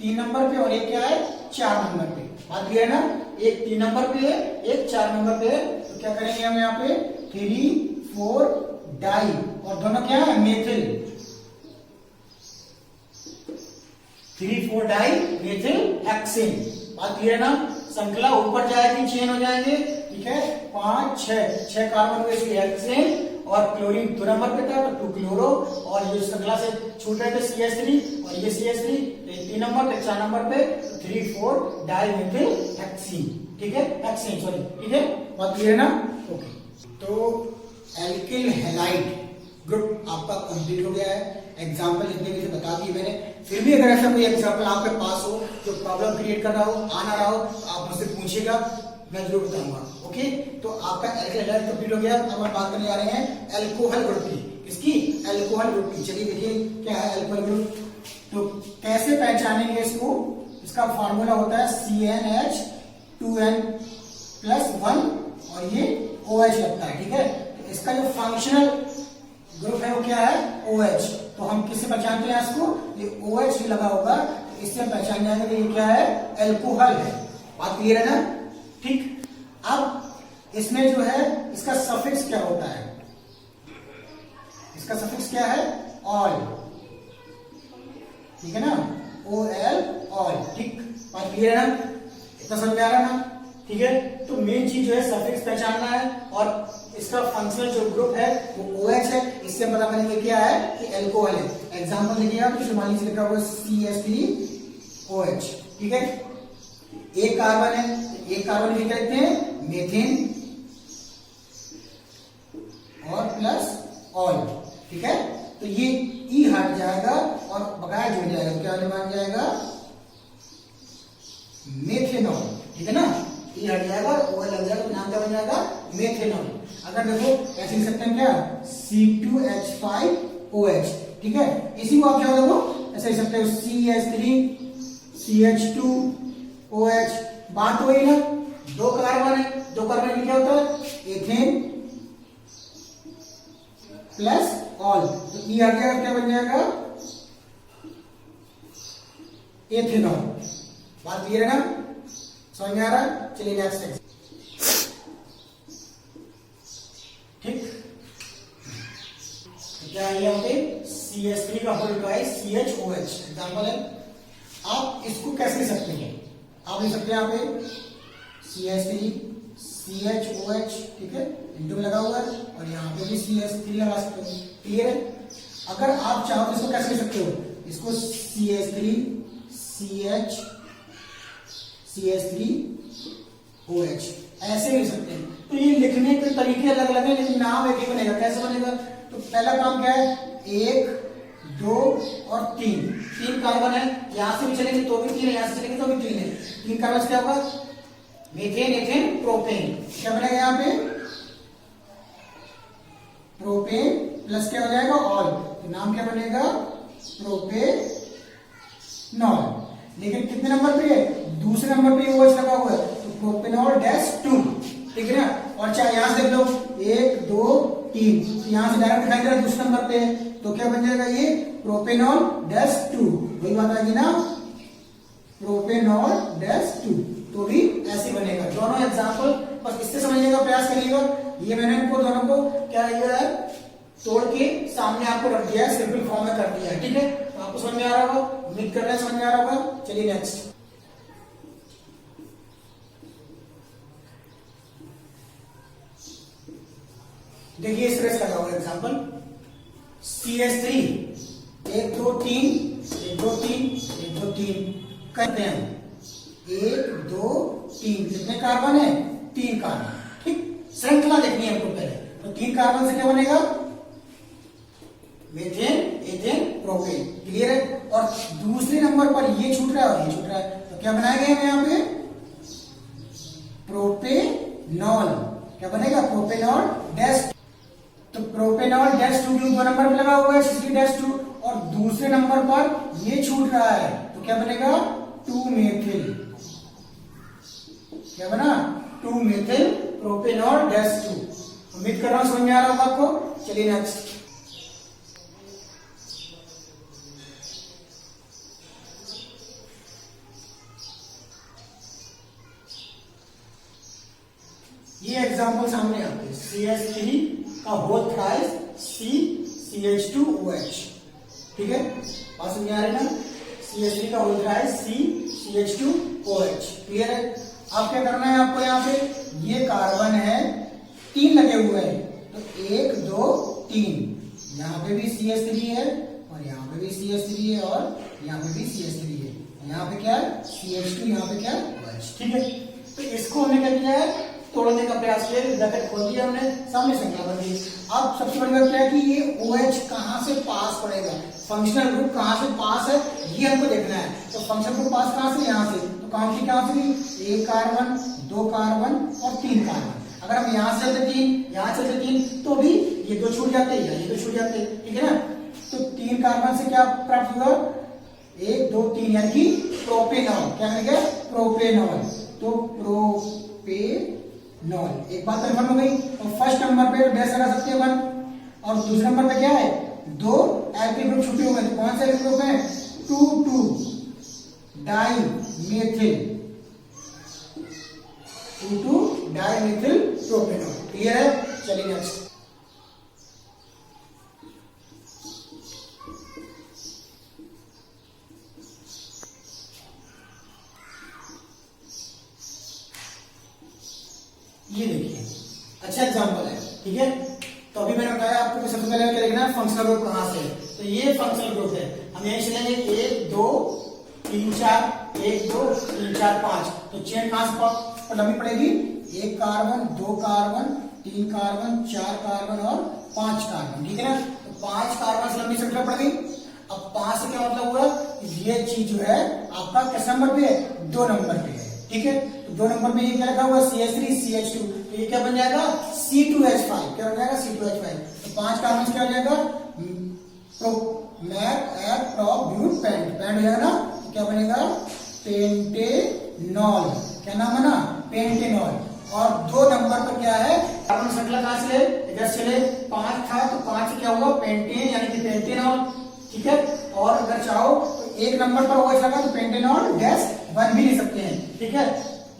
3 नंबर पे और एक क्या है 4 नंबर पे, बात क्लियर है ना। एक 3 नंबर पे है, एक 4 नंबर पे है, तो क्या करेंगे हम यहाँ पे 3 4 डाई, और दोनों क्या है, मेथिल, 3 4 डाई मेथिल हेक्सेन, बात क्लियर है ना। श्रृंखला ऊपर जाएगी, चेन हो जाएंगे, ठीक है। 5 6 कार्बन हुए इसके हेक्सेन, और क्लोरीन 2 नंबर पे था तो 2 क्लोरो, और ये श्रृंखला से छूट रहे थे CH3 और ये CH3, 3 नंबर पे 4 नंबर पे 3 4 डाई मेथिल हेक्सीन, ठीक है, हेक्सेन सॉरी, ठीक है। बात क्लियर है ना, ओके। तो एल्किल हैलाइड ग्रुप आपका कंप्लीट हो गया है। एग्जाम्पल जितने भी बता दिए मैंने, फिर भी अगर ऐसा कोई एग्जाम्पल आपके पास हो जो प्रॉब्लम क्रिएट कर रहा हो, आ ना रहा हो, तो आप मुझसे पूछिएगा, मैं जरूर बताऊंगा, ओके। तो आपका एल्किल हैलाइड कंप्लीट हो गया। अब हम बात करने जा रहे हैं एल्कोहल ग्रुप की, किसकी, एल्कोहल ग्रुप की। चलिए देखिए क्या है एल्कोहल ग्रुप, तो कैसे पहचानेंगे इसको। इसका फॉर्मूला होता है CnH2n+1 और ये OH लगता है, ठीक है। तो इसका जो फंक्शनल ग्रुप है वो क्या है, OH। तो हम किससे पहचानते हैं इसको, ये OH भी लगा होगा, तो इससे पहचान जाएंगे कि ये क्या है, एल्कोहल है, बात क्लियर है ना, ठीक। अब इसमें जो है इसका सफिक्स क्या होता है, इसका सफिक्स क्या है ऑल, ठीक है ना, OL ऑल, ठीक। बात क्लियर है ना, इतना समझ में आ रहा है ना, ठीक है। तो मेन चीज जो है सफिक्स पहचानना है और इसका फंक्शनल जो ग्रुप है वो OH है, इससे पता करेंगे क्या है कि एल्कोहल है। एग्जांपल देखिएगा तो मान लीजिए लिखा हुआ CH3OH, ठीक है। एक कार्बन है, एक कार्बन क्या लिखते हैं, मीथेन और प्लस ऑल, ठीक है। तो ये ई हट जाएगा और बकाया जुड़ जाएगा, तो क्या बन जाएगा, मेथेनॉल, ठीक है ना। ई हट जाएगा और OL लग जाएगा, तो नाम क्या बन जाएगा, मेथेनॉल। अगर देखो ऐसे लिख सकते हैं क्या, C2H5OH, ठीक है। इसी को आप क्या देखो ऐसे लिख सकते हो CH3CH2OH। बात वही ना, दो कार्बन है, दो कार्बन में क्या होता है, एथेन प्लस ऑल, तो ई आ गया, क्या बन जाएगा, एथेनॉल। बात क्लियर है ना, समझ में आ रहा है। चलिए नेक्स्ट, ठीक। क्या है यहाँ पे CH3 का होल ट्वाइस CHOH एग्जाम्पल है। आप इसको कैसे लिख सकते हैं, आप लिख सकते हैं यहाँ पे CH3 CHOH, ठीक है, इंटू में लगा हुआ है और यहाँ पे भी CH3 लगा सकते हो, क्लियर है। अगर आप चाहो तो इसको कैसे लिख सकते हो, इसको CH3 CH3OH ऐसे लिख सकते हैं। तो ये लिखने के तरीके अलग अलग है लेकिन नाम एक ही बनेगा। कैसे बनेगा, तो पहला काम क्या है, 1 2 और 3 कार्बन है, यहां से भी चलेंगे तो भी 3 है, यहां से चलेंगे तो भी 3 है। 3 कार्बन से क्या होगा, मीथेन एथेन प्रोपेन, क्या बनेगा यहाँ पे, प्रोपेन प्लस क्या हो जाएगा, ऑल, तो नाम क्या बनेगा, प्रोपेनॉल। लेकिन कितने नंबर पे है, दूसरे नंबर पे OH लगा हुआ है, तो प्रोपेनॉल डैश 2, ठीक है ना। और चाहे यहां से देख लो 1 2 3, तो यहां से डायरेक्ट दिखाई दे रहा है दूसरे नंबर पे, तो क्या बन जाएगा ये, प्रोपेनॉल डैश 2, वही बात आएगी ना, प्रोपेनॉल डैश 2, तो भी ऐसे बनेगा। दोनों एग्जांपल बस इससे समझने का प्रयास करिएगा। ये मैंने इनको दोनों को क्या किया है, तोड़ के सामने आपको रख दिया है, सिंपल फॉर्म में कर दिया है, ठीक है। तो आपको समझ में आ रहा होगा, उम्मीद कर रहे हैं समझ में आ रहा होगा। चलिए नेक्स्ट, देखिए इस तरह से लगा हुआ एग्जांपल, CH3 1 2 3 1 2 3 1 2 3 करते हैं, 1 2 3 कितने कार्बन है, 3 कार्बन, ठीक। श्रृंखला देखनी है हमको पहले, तो 3 कार्बन से क्या बनेगा, मीथेन एथेन प्रोपेन, क्लियर है। और दूसरे नंबर पर ये छूट रहा है और ये छूट रहा है, तो क्या बनाएंगे हम यहाँ पे, प्रोपेनॉल, क्या बनेगा, प्रोपेनॉल डैश, तो प्रोपेनॉल डैश 2 क्यों 2 नंबर पे लगा हुआ है CH3 डैश 2, और दूसरे नंबर पर ये छूट रहा है, तो क्या बनेगा, 2 मेथिल, क्या बना, 2 मेथिल प्रोपेनॉल डैश 2। उम्मीद कर रहा हूं समझ में आ रहा होगा आपको। चलिए नेक्स्ट, ये एग्जांपल सामने आते हैं, CH3 का होल थ्राइस CH2OH, ठीक है, बात समझ आ रही ना, CH3 का होल थ्राइस CH2OH, क्लियर है। अब क्या करना है आपको, यहाँ पे ये कार्बन है 3 लगे हुए हैं, तो 1 2 3, यहाँ पे भी CH3 है और यहाँ पे भी CH3 है और यहाँ पे भी CH3 है, यहाँ पे क्या है CH2, यहाँ पे क्या है OH, ठीक है। तो इसको हमने क्या किया है, तोड़ने का प्रयास किया, ब्रैकेट खोल दिया हमने, सामने संख्या बन गई। अब सबसे बड़ी बात क्या है कि ये OH कहां से पास पड़ेगा, फंक्शनल ग्रुप कहां से पास है ये हमको देखना है। तो फंक्शनल ग्रुप पास कहां से, यहां से, तो काउंटिंग कहां से, 1 कार्बन 2 कार्बन और 3 कार्बन। अगर हम यहां से चलते 3, यहां से चलते 3, तो भी ये 2 छूट जाते हैं, ये 2 छूट जाते हैं, ठीक है ना। तो 3 कार्बन से क्या प्राप्त होगा, 1 2 3, यानी कि प्रोपेनॉल, क्या करेंगे, प्रोपेनॉल, तो प्रोपेनॉल, एक बात कन्फर्म हो गई। और फर्स्ट नंबर पे डैश लगा सकते हैं 1, और दूसरे नंबर पे क्या है, 2 एल्किल ग्रुप छूटे हुए हैं, तो कौन से एल्किल ग्रुप है, 2 डाइमेथिल, 2 डाइमेथिल प्रोपेनॉल, क्लियर है। चलिए नेक्स्ट, ये देखिए अच्छा एग्जांपल है, ठीक है। तो अभी मैंने बताया आपको कि सबसे पहले क्या देखना है, फंक्शनल ग्रुप कहां से है। तो ये फंक्शनल ग्रुप है, हम यहीं से लेंगे 1 2 3 4, 1 2 3 4 5। तो चेन कहां से लंबी पड़ेगी, 1 कार्बन 2 कार्बन 3 कार्बन 4 कार्बन और 5 कार्बन, ठीक है ना। तो 5 कार्बन से लंबी श्रृंखला पड़ गई। अब 5 से क्या मतलब हुआ, ये चीज जो है आपका किस नंबर पे है, 2 नंबर पे है, ठीक है। तो 2 नंबर में ये क्या रखा हुआ है, CH3 CH2, तो ये क्या बन जाएगा C2H5, क्या बन जाएगा C2H5। तो 5 कार्बन क्या हो जाएगा, प्रोप पेंट हो जाएगा ना, तो क्या बनेगा पेंटेनॉल, क्या नाम है ना, पेंटेनॉल। और 2 नंबर पर क्या है, कार्बन श्रृंखला कहां से ले, इधर से ले, 5 था तो 5 से क्या हुआ, पेंटेन यानी कि पेंटेनॉल, ठीक है। और अगर चाहो तो 1 नंबर पर OH लगा तो पेंटेनॉल डैश 1 भी ले सकते हैं, ठीक है।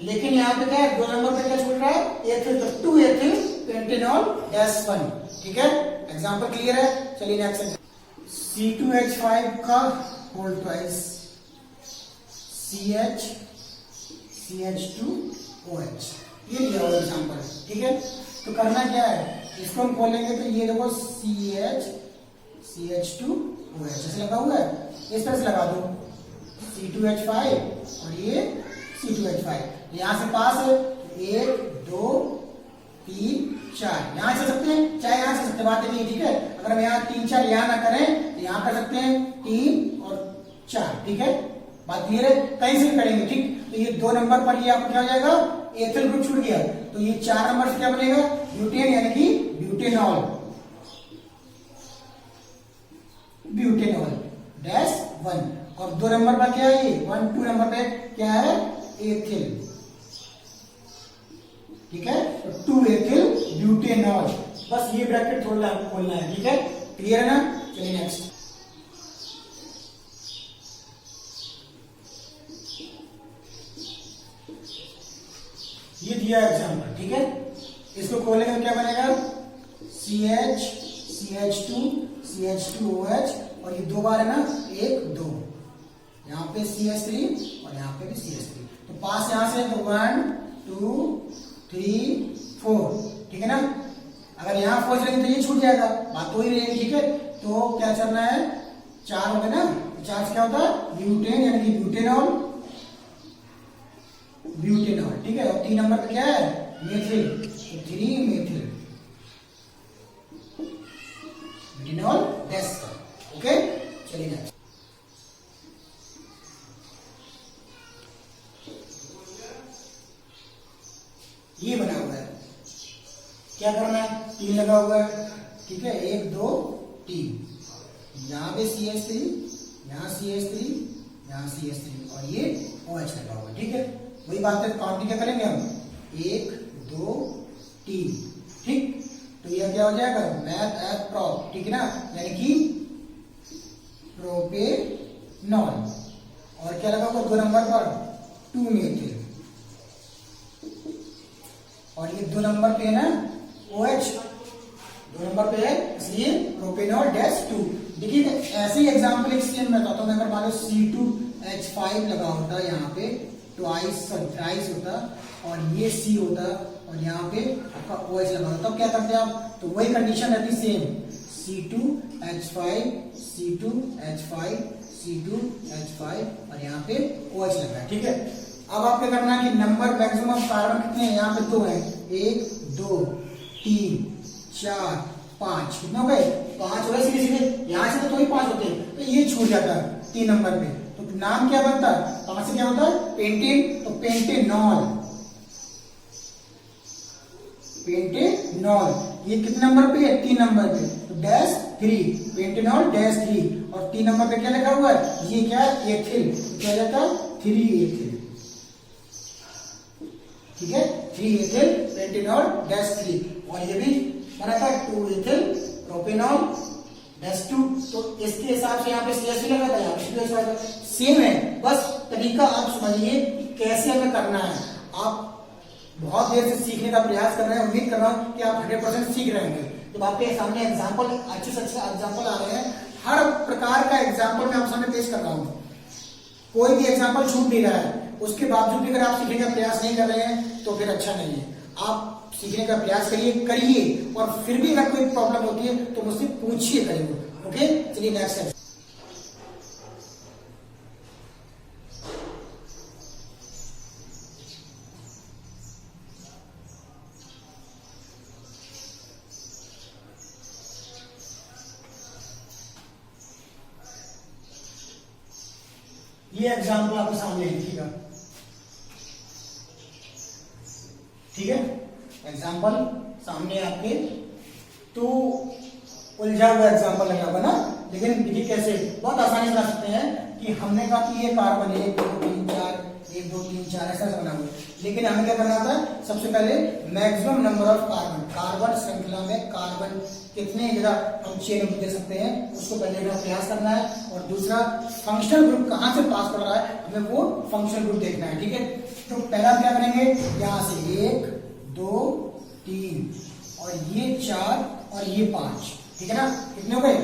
लेकिन यहाँ पे क्या है, 2 नंबर पे क्या छूट रहा है, एथिल, तो 2 एथिल पेंटेनॉल डैश 1, ठीक है। एग्जांपल क्लियर है, चलिए नेक्स्ट। C2H5 का होल ट्वाइस CH2OH, ये दिया हुआ एग्जांपल, ठीक है। तो करना क्या है, इसको हम खोलेंगे तो ये देखो CH2OH ऐसे लगा हुआ है, इस तरह से लगा दो C2H5 और ये C2H5, यहां से पास है 1 2 3 4, यहां से सकते हैं चाहे यहां से सकते, बात नहीं है, ठीक है। अगर हम यहाँ 3 4 यहां ना करें तो यहां कर सकते हैं 3 और 4, ठीक है, बात क्लियर है, कहीं से भी करेंगे, ठीक। तो ये 2 नंबर पर ये आपको क्या हो जाएगा, एथिल ग्रुप छूट गया, तो ये 4 नंबर से क्या बनेगा, ब्यूटेन यानी कि ब्यूटेनॉल, ब्यूटेनॉल डैश 1। और 2 नंबर पर क्या है, ये 1 2 नंबर पे क्या है, एथिल, ठीक है, तो 2 एथिल ब्यूटेनॉल, बस ये ब्रैकेट खोलना है, ठीक है, क्लियर है ना। चलिए नेक्स्ट, ये दिया एग्जांपल, ठीक है। इसको खोलेंगे तो क्या बनेगा, CH CH2OH, और ये 2 बार है ना, 1 2, यहाँ पे CH3 और यहाँ पे भी CH3, तो पास यहां से तो 1 2 3 4, ठीक है ना। अगर यहां 4 चलेंगे तो ये छूट जाएगा, बात तो ही रहेगी, ठीक है। तो क्या चलना है, 4 हो गए ना, 4 से क्या होता है, ब्यूटेन यानी कि ब्यूटेनॉल, ठीक है। और 3 नंबर पे क्या है, मेथिल, तो 3 मेथिल ब्यूटेनॉल डैश, ओके। चलिए नेक्स्ट, ये बना हुआ है, क्या करना है, 3 लगा हुआ है, ठीक है, 1 2 3, यहाँ पे CH3, यहाँ CH3, यहाँ CH3 और ये OH लगा हुआ है, ठीक है। वही बात है, काउंटिंग क्या करेंगे हम, 1 2 3, ठीक। तो यह क्या हो जाएगा, मैथ एट प्रोप, ठीक है ना, यानी कि प्रोपेनॉल। और क्या लगा हुआ 2 नंबर पर, 2 मेथिल, और ये 2 नंबर पे है ना OH, 2 नंबर पे है, इसलिए प्रोपेनॉल डैश 2। देखिए ऐसे ही एग्जांपल एक सेम मैं बताता हूँ, अगर मान लो C2H5 लगा होता है, यहाँ पे थ्राइस होता और ये C होता और यहाँ पे आपका OH लगा होता, तो क्या करते आप, तो वही कंडीशन रहती सेम, C2H5 और यहाँ पे OH लगा है, ठीक है। अब आप क्या करना है कि नंबर मैक्सिमम कार्बन कितने हैं, यहाँ पे 2 हैं, 1 2 3 4 5, कितने हो गए, 5 हो गए सीधे, यहाँ से तो ही 5 होते हैं, तो ये छूट जाता है 3 नंबर पे। तो नाम क्या बनता है, 5 से क्या होता है, पेंटेन, तो पेंटेनॉल, ये कितने नंबर पे है, 3 नंबर पे, तो डैश 3, पेंटेनॉल डैश 3, और 3 नंबर पे क्या लिखा हुआ है, ये क्या है, एथिल, क्या जाता है 3 एथिल, ठीक है, 3 एथिल पेंटेनॉल डैश 3, और ये भी बना था 2 एथिल प्रोपेनॉल डैश 2। तो इसके हिसाब से यहाँ पे CH3 लगा था, यहाँ पे CH5 सेम है, बस तरीका आप समझिए कि कैसे हमें करना है। आप बहुत देर से सीखने का प्रयास कर रहे हैं, उम्मीद कर रहा हूँ कि आप 100% सीख रहे होंगे। तो आपके सामने एग्जाम्पल, अच्छे से अच्छे एग्जाम्पल आ रहे हैं, हर प्रकार का एग्जाम्पल मैं आप सामने पेश कर रहा हूँ, कोई भी एग्जाम्पल छूट नहीं रहा है, उसके बावजूद भी अगर आप सीखने का प्रयास नहीं कर रहे हैं तो फिर अच्छा नहीं है। आप सीखने का प्रयास करिए और फिर भी अगर कोई प्रॉब्लम होती है तो मुझसे पूछिए करिए। ओके, चलिए नेक्स्ट है। ये एग्जाम्पल आपके सामने लिखिएगा, ठीक है। एग्जाम्पल सामने आपके, तो उलझा हुआ एग्जाम्पल लगा हुआ ना, लेकिन देखिए कैसे बहुत आसानी से बना सकते हैं कि हमने कहा कि ये कार्बन 1 2 3 4 1 2 3 4 ऐसा बना हुआ है, लेकिन हमें क्या करना था, सबसे पहले maximum number of carbon, carbon श्रृंखला में कार्बन कितने जरा हम चेन में दे सकते हैं उसको पहले का प्रयास करना है, और दूसरा फंक्शनल ग्रुप कहां से पास कर रहा है हमें वो फंक्शनल ग्रुप देखना है, ठीक है। तो पहला क्या करेंगे, यहां से 1 2 3 और ये 4 और ये 5, ठीक है ना। कितने हो गए,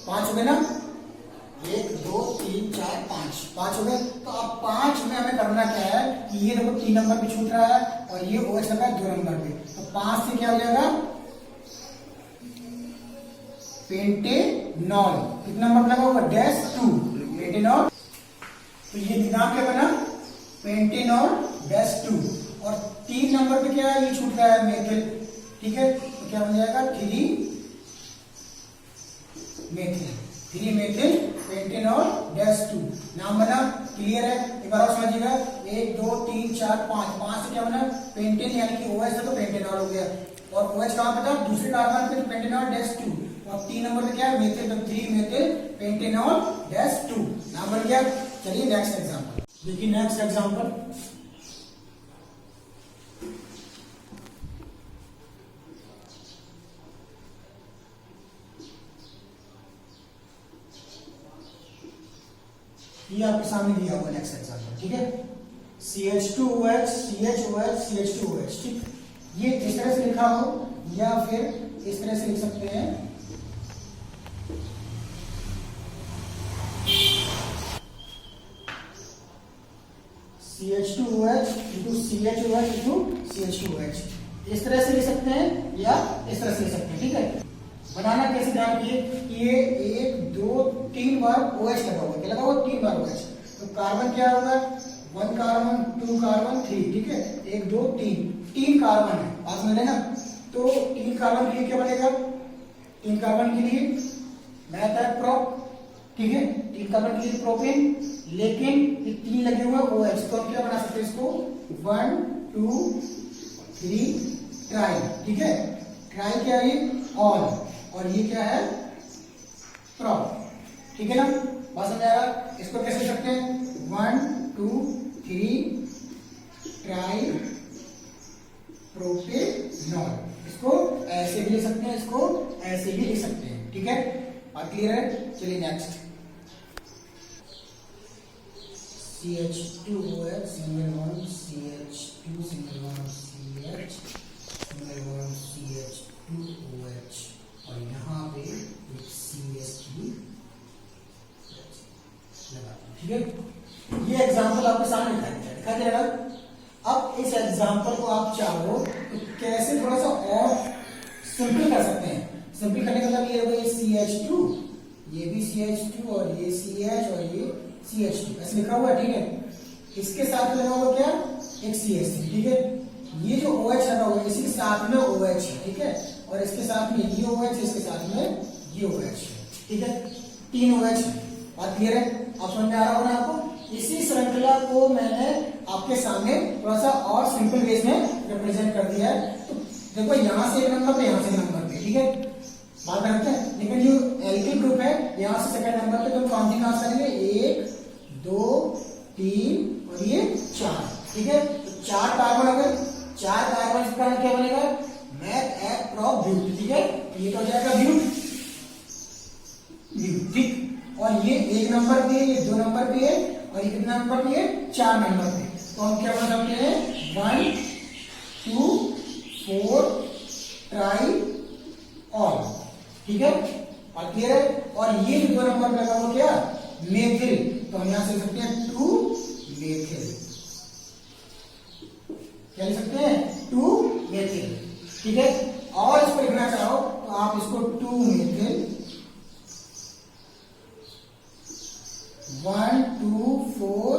5 हो गए ना, 1 2 3 4 5 हो गए। तो अब 5 में हमें करना क्या है कि ये देखो 3 नंबर पे छूट रहा है और ये OH लगा है 2 नंबर पे, तो 5 से क्या हो जाएगा, पेंटेनॉल। कितना नंबर लगा होगा, -2 पेंटेनॉल। तो ये नाम क्या बना, पेंटेनॉल -2, और 3 नंबर पे क्या है, ये छूट रहा है मेथिल, ठीक है। तो क्या बन जाएगा 3 मेथिल पेंटेनॉल -2 नाम बना। क्लियर है, एक बार और समझिएगा, 1 2 3 4 5 से क्या बना, पेंटेन यानी कि OH था तो पेंटेनॉल हो गया, और OH कहां पे था, दूसरे कार्बन पे, तो पेंटेनॉल -2, और 3 नंबर पे क्या है, मेथिल, तो 3 मेथिल पेंटेनॉल -2 नाम बन गया। चलिए नेक्स्ट एग्जांपल देखिए, नेक्स्ट एग्जांपल, ये आपके सामने दिया हुआ नेक्स्ट एग्जांपल, ठीक है। CH2OH CHOH CH2OH, ठीक। ये इस तरह से लिखा हो या फिर इस तरह से लिख सकते हैं, CH2OH CH2OH, इस तरह से लिख सकते हैं या इस तरह से लिख सकते हैं, ठीक है। बनाना कैसे, ध्यान रखिए कि ये 1 2 3 बार OH लगा हुआ है, क्या लगा हुआ, 3 बार OH, तो कार्बन क्या होगा, 1 कार्बन 2 कार्बन 3, ठीक है, 1 2 3 कार्बन है, बात समझ लेना। तो 3 कार्बन के लिए क्या बनेगा, 3 कार्बन के लिए मैथ है प्रोप, ठीक है, 3 कार्बन के लिए प्रोपेन, लेकिन ये 3 लगे हुए OH, तो हम क्या बना सकते हैं इसको, 1 2 3 ट्राई, ठीक है। ट्राई क्या है, ऑल, और ये क्या है, प्रॉप, ठीक है ना, बात समझ आएगा। इसको कैसे लिख सकते हैं, 1 2 3 ट्राई प्रोपेनॉल, इसको ऐसे भी लिख सकते हैं, इसको ऐसे भी लिख सकते हैं, ठीक है। बात क्लियर है, चलिए next, CH2OH single bond CH2 single bond CH single bond CH2OH, और यहाँ पे एक CH3 लगा, ठीक है। ये एग्जांपल आपके सामने दिखा दे रहा है। अब इस एग्जांपल को आप चाहो तो कैसे थोड़ा सा और सिंपल कर सकते हैं। सिंपल करने का मतलब ये होगा, ये CH2, ये भी CH2, और ये CH और ये CH2 ऐसे लिखा हुआ है, ठीक है। इसके साथ में लगा हुआ क्या, एक CH3, ठीक है। ये जो OH लगा हुआ है इसी के साथ में OH है, ठीक है, और इसके साथ में ये OH, इसके साथ में ये OH है, ठीक है, 3 OH है। बात क्लियर है, आप समझ में आ रहा होगा ना आपको। इसी श्रृंखला को मैंने आपके सामने थोड़ा सा और सिंपल वेज में रिप्रेजेंट कर दिया है। तो देखो यहां से एक नंबर पे, यहां से नंबर पे, ठीक है, बात करते हैं। लेकिन जो एल्किल ग्रुप है यहां से सेकंड नंबर पे, तो काउंटिंग कहां से करेंगे, 1 2 3 और ये 4, ठीक है। तो 4 कार्बन हो गए, 4 कार्बन का क्या बनेगा, मैथ एट प्रॉप ब्यूट, ठीक है, ये तो हो जाएगा ब्यूट, ठीक। और ये 1 नंबर पे, ये 2 नंबर पे है, और ये कितना नंबर पे है, 4 नंबर पे। तो हम क्या बना सकते हैं, 1 2 4 ट्राई ऑल, ठीक है, और क्लियर है। और ये जो 2 नंबर पे लगा हुआ क्या, मेथिल, तो हम यहां से लिख सकते हैं 2 मेथिल, क्या लिख सकते हैं, 2 मेथिल, ठीक है। और इसको लिखना चाहो तो आप इसको 2 मेथिल 1,2,4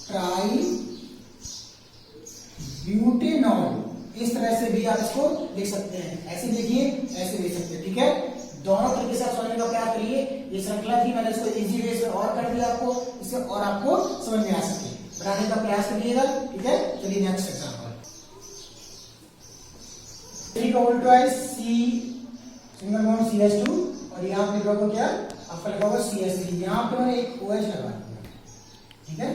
ट्राई ब्यूटेनॉल, इस तरह से भी आप इसको लिख सकते हैं। ऐसे लिखिए, ऐसे लिख सकते हैं, ठीक है। दोनों तरीके से आप समझने का प्रयास करिए। ये श्रृंखला थी, मैंने इसको इजी वे से और कर दिया आपको, इससे और आपको समझ में आ सके, बनाने का प्रयास करिएगा, ठीक है। चलिए नेक्स्ट एग्जांपल। थ्री का उल्टा है सी सिंगल बॉन्ड CH2 और यहाँ पे लिखा होगा क्या, आपका लिखा होगा CH3। यहाँ पे मैंने एक OH लगा दिया, ठीक है।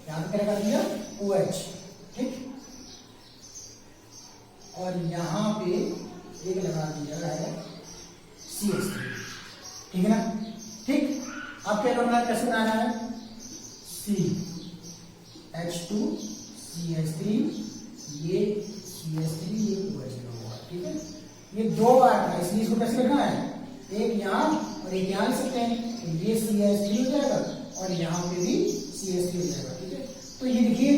यहाँ पे क्या लगा दिया, OH, ठीक। और यहाँ पे एक लगा दिया है CH3, ठीक है ना, ठीक। अब क्या करना है, कैसे बनाना है, CH2 CH3, ये CH3 ये OH लगा हुआ, ठीक है। ये दो बार था, इसलिए इसको कैसे लिखना है, एक यहाँ और एक यहाँ लिख सकते हैं। तो ये CH3 हो जाएगा और यहाँ पे भी CH3 हो जाएगा, ठीक है। तो ये देखिए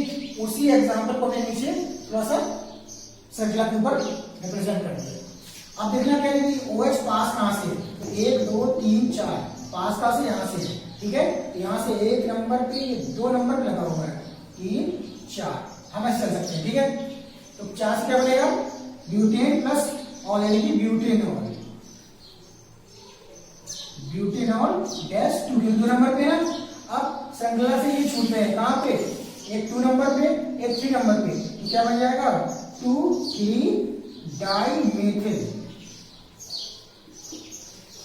उसी एग्जाम्पल को मैंने नीचे थोड़ा सा श्रृंखला के ऊपर रिप्रेजेंट कर दिया। अब देखना क्या है कि OH पास कहां से, तो 1 2 3 4 पास कहां से, यहां से है, ठीक है। यहाँ से 1 नंबर पे 2 नंबर लगा हुआ है, 3 4, हम ऐसे चल सकते हैं, ठीक है। तो 4 से क्या बनेगा, ब्यूटेन प्लस ऑल यानी कि ब्यूटेनॉल, ब्यूटेनॉल डैश 2 नंबर पे ना। अब श्रृंखला से ये छूटते हैं कहां पे, एक 2 नंबर पे एक 3 नंबर पे, तो क्या बन जाएगा 2,3 डाइमेथिल,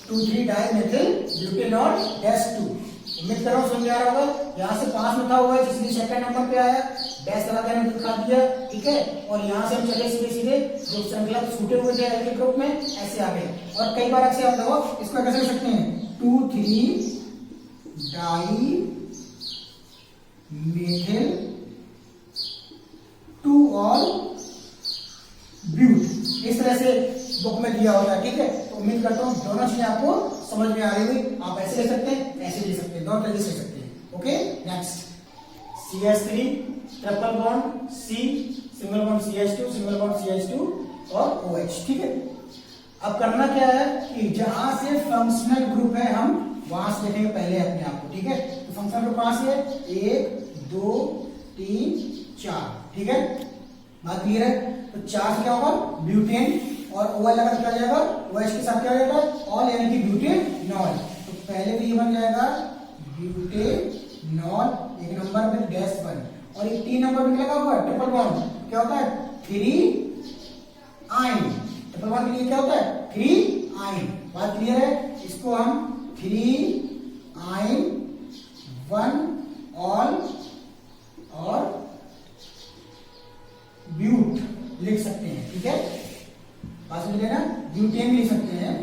2,3 डाइमेथिल ब्यूटेनॉल डैश 2। उम्मीद कर रहा हूं समझ आ रहा होगा। यहाँ से 5 लिखा हुआ है, इसलिए सेकंड नंबर पे आया, डैश लगा के दिखा दिया, ठीक है। और यहाँ से हम चले सीधे सीधे जो श्रृंखला छूटे हुए थे एल्किल ग्रुप में, ऐसे आ गए। और कई बार ऐसे आप देखो, इसको कैसे लिख सकते हैं, 2,3 डाइमेथिल 2 ऑल ब्यूट, इस तरह से बुक में दिया होता है, ठीक है। तो उम्मीद करता हूँ दोनों चीजें आपको समझ में आ रही हुई। आप ऐसे ले सकते हैं, ऐसे ले सकते हैं, दोनों तरीके से ले सकते हैं, okay. Next CH3 triple bond C single bond CH2 single bond CH2 और OH, ठीक है। अब करना क्या है कि जहां से फंक्शनल ग्रुप है हम वहां से लिखेंगे पहले अपने आप को, ठीक है। तो फंक्शनल ग्रुप कहां से है, 1 2 3 4, ठीक है। बात क्लियर है। तो 4 से क्या होगा, ब्यूटेन और OH लगा क्या हो जाएगा, OH के साथ क्या हो जाएगा, ऑल यानी कि ब्यूटेनॉल। तो पहले तो ये बन जाएगा ब्यूटेनॉल, एक नंबर पे डैश 1 और एक 3 नंबर पे लगा हुआ है ट्रिपल बॉन्ड, क्या होता है 3 आइन, ट्रिपल बॉन्ड के लिए क्या होता है 3 आइन। बात क्लियर है। इसको हम 3 आइन 1 ऑल और ब्यूट लिख सकते हैं, ठीक है। बात समझ लेना, ब्यूटेन भी लिख सकते हैं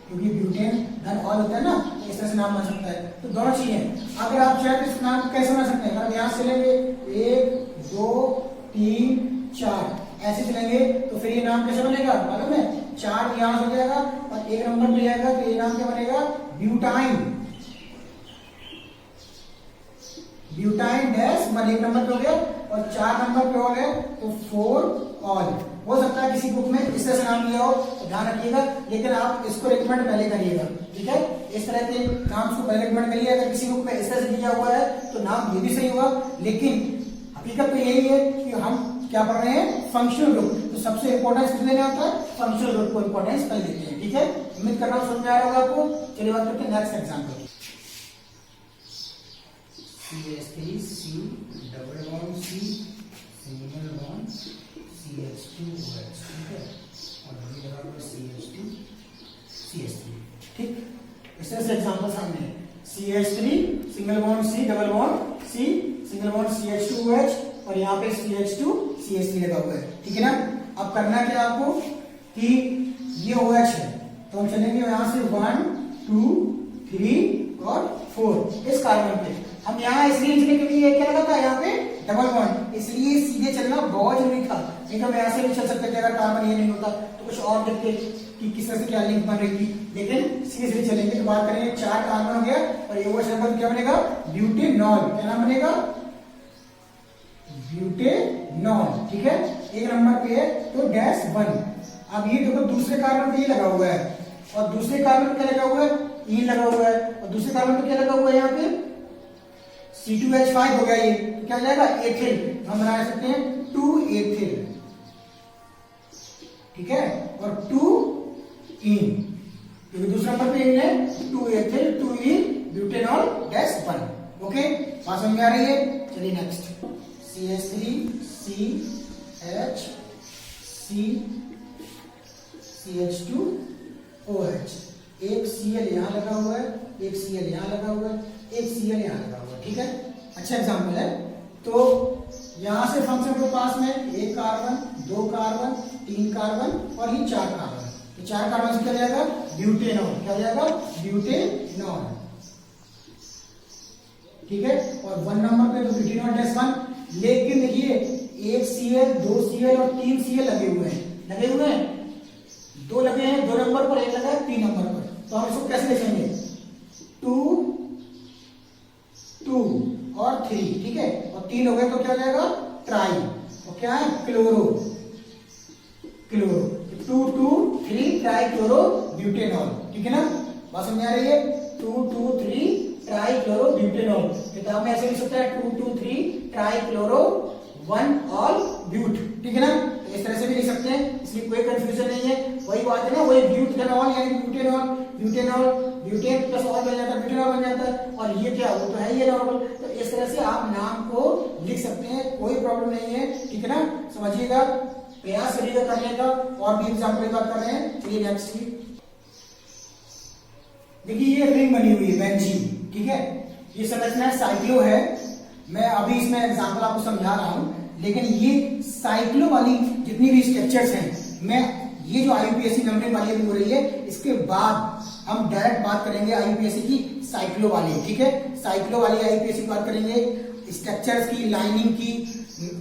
क्योंकि ब्यूटेन धन ऑल होता है ना, तो इस तरह से नाम बन सकता है। तो दोनों चीजें अगर आप चाहे तो इस नाम कैसे बना सकते हैं, अगर यहां से चलेंगे 1 2 3 4 ऐसे चलेंगे तो फिर ये नाम कैसे बनेगा मालूम है, 4 यहां से हो जाएगा और 1 नंबर मिल जाएगा, तो ये नाम क्या बनेगा, ब्यूटाइन, ब्यूटाइन डैश 1 नंबर पे हो गया और 4 नंबर पे हो गया तो 4 ऑल। हो सकता है किसी बुक में इस तरह से नाम लिया हो, तो ध्यान रखिएगा, लेकिन आप इसको रिकमेंड पहले करिएगा, ठीक है। इस तरह के नाम को पहले रिकमेंड करिए। अगर किसी बुक में इस तरह से दिया हुआ है तो नाम ये भी सही होगा, लेकिन हकीकत तो यही है कि हम क्या पढ़ रहे हैं, फंक्शनल ग्रुप। तो सबसे इंपॉर्टेंस किस देना होता है, फंक्शनल ग्रुप को इंपॉर्टेंस पहले देते हैं, ठीक है। उम्मीद कर रहा हूँ समझ आ रहा होगा आपको। चलिए बात करते हैं next example. CH3 C double bond C single bond CH2 OH, ठीक है। और ये बराबर CH2 CH3, ठीक। इस तरह से एग्जांपल सामने है, CH3 single bond C double bond C single bond CH2 OH और यहाँ पे CH2 CH3 लगा हुआ है, ठीक है ना। अब करना क्या आपको कि ये OH है तो हम चलेंगे यहाँ से 1 2 3 और 4 इस कार्बन पे। हम यहाँ इसलिए चलने के लिए क्या लगा था, यहाँ पे डबल बॉन्ड, इसलिए सीधे चलना बहुत जरूरी था, नहीं तो हम यहाँ से भी चल सकते थे अगर कार्बन ये नहीं होता तो कुछ और देखते कि किस तरह से क्या लिंक बन रही थी, लेकिन सीधे सीधे चलेंगे। तो बात करेंगे 4 कार्बन हो गया और ये OH नंबर क्या बनेगा, ब्यूटेनॉल, क्या नाम बनेगा, ब्यूटेनॉल, ठीक है। एक नंबर पे है तो डैश 1। अब ये देखो दूसरे कार्बन पे ये लगा हुआ है और दूसरे कार्बन पे क्या लगा हुआ है, ई लगा हुआ है, और दूसरे कार्बन पे क्या लगा हुआ है, यहाँ पे C2H5 हो गया। ये तो क्या हो जाएगा, एथिल। हम बना सकते हैं 2 एथिल, ठीक है, और 2 इन, क्योंकि दूसरे नंबर पे इन है, 2 एथिल 2 इन ब्यूटेनॉल डैश 1। ओके, बात समझ में आ रही है। चलिए next, CH3 CH CH2 OH। एक Cl यहां लगा हुआ है, एक Cl यहां लगा हुआ है, एक Cl यहां लगा हुआ है, ठीक है। अच्छा एग्जांपल है। तो यहां से फंक्शन के पास में एक कार्बन, 2 कार्बन, 3 कार्बन और ये 4 कार्बन। तो 4 कार्बन से क्या जाएगा, ब्यूटेनॉल। क्या जाएगा, ब्यूटेनॉल, ठीक है। और 1 नंबर पे तो ब्यूटेनॉल डैश 1। लेकिन देखिए एक Cl, 2 Cl और 3 Cl लगे हुए हैं, लगे हुए हैं, 2 लगे हैं 2 नंबर पर, 1 लगा है 3 नंबर पर। तो हम इसको कैसे लिखेंगे, 2 2 और 3, ठीक है। और 3 हो गए तो क्या हो जाएगा, ट्राई। और क्या है, chloro, chloro. 2 2 3 try chloro butanol, ठीक है ना। बात समझ आ रही है। 2 2 3 ट्राई क्लोरो ब्यूटेनॉल। किताब में ऐसे लिख सकता है 2 2 3 ट्राई क्लोरो 1 ऑल ब्यूट, ठीक है ना। तो इस तरह से भी लिख सकते हैं, इसलिए कोई कंफ्यूजन नहीं है। वही बात है ना, वही ब्यूटेनॉल यानी butanol, butanol butane plus all बन जाता है, ब्यूटेनॉल बन जाता है। और ये क्या, वो तो है ये नॉर्मल। तो इस तरह से आप नाम को लिख सकते हैं, कोई प्रॉब्लम नहीं है, ठीक है ना। समझिएगा, प्रयास करिएगा करने का। और भी एग्जाम्पल की बात कर रहे हैं। चलिए नेक्स्ट, देखिए ये रिंग बनी हुई है बेंजीन, ठीक है। ये संरचना साइक्लो है। मैं अभी इसमें एग्जांपल आपको समझा रहा हूं, लेकिन ये साइक्लो वाली जितनी भी स्ट्रक्चर्स हैं, मैं ये जो आईयूपीएससी नंबरिंग वाली अभी हो रही है, इसके बाद हम डायरेक्ट बात करेंगे आईयूपीएससी की साइक्लो वाली, ठीक है। साइक्लो वाली आईयूपीएससी की बात करेंगे, स्ट्रक्चर्स की, लाइनिंग की,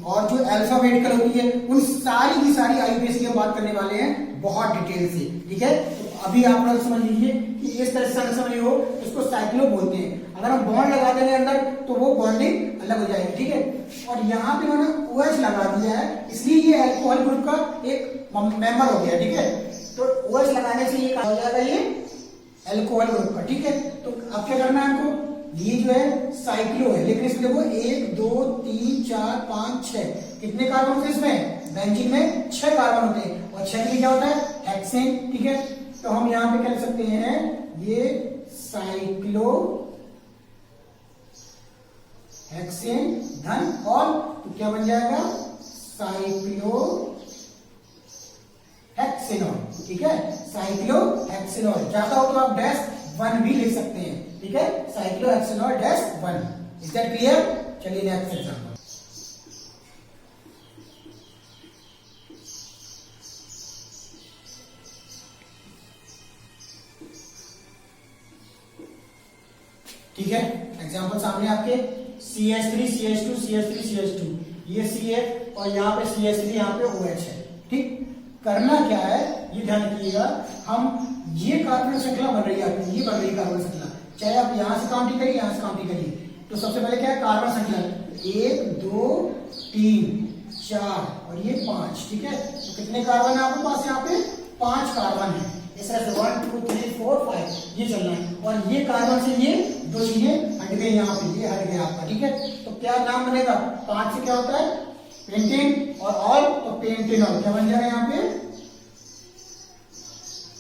और जो अल्फाबेटिकल होती है, उन सारी की सारी आईयूपीएससी की बात करने वाले हैं बहुत डिटेल से, ठीक है। तो अभी आप लोग समझ लीजिए कि इस तरह से समझ हो, इसको साइक्लो बोलते हैं। अगर हम बॉन्ड लगा देंगे अंदर तो वो बॉन्डिंग अलग हो जाएगी, ठीक है। और यहाँ पे मैंने OH लगा दिया है, इसलिए ये अल्कोहल ग्रुप का एक मेंबर हो गया, ठीक है। तो OH लगाने से ये कहा हो जाएगा, ये अल्कोहल ग्रुप का, ठीक है। तो अब क्या करना है हमको, ये जो है साइक्लो है, लेकिन इसमें देखो 1 2 3 4 5 6 कितने कार्बन होते हैं इसमें, बेंजीन में 6 कार्बन होते हैं। और 6 के लिए क्या होता है, हेक्सेन, ठीक है। तो हम यहां पे कह सकते हैं ये साइक्लो हेक्सेन धन, और तो क्या बन जाएगा, साइक्लो हेक्सेनॉल, ठीक है। Cyclo hexanol. चाहता हो तो आप डैश 1 भी लिख सकते हैं, ठीक है। Cyclo hexanol dash 1। Is that clear. चलिए नेक्स्ट एग्जांपल, ठीक है। एग्जांपल सामने आपके CH3 CH2 CH3 CH2, ये C है और यहाँ पे CH3, यहाँ पे OH है, ठीक। करना क्या है, ये ध्यान रखिएगा। हम ये कार्बन श्रृंखला बन रही है आपकी, ये बन रही है कार्बन श्रृंखला, चाहे आप यहां से काउंटिंग करिए, यहां से काउंटिंग करिए। तो सबसे पहले क्या है, कार्बन श्रृंखला 1 2 3 4 और ये 5, ठीक है। तो कितने कार्बन है आपके पास, यहाँ पे 5 कार्बन है। इस तरह से 1 2 3 4 5 ये चलना है। और ये कार्बन से ये 2 चीजें हट गई, यहाँ पे ये हट गया आपका, ठीक है। तो क्या नाम बनेगा, 5 से क्या होता है, पेंटेन, और ऑल तो पेंटेनॉल। क्या बन जाएगा यहाँ पे,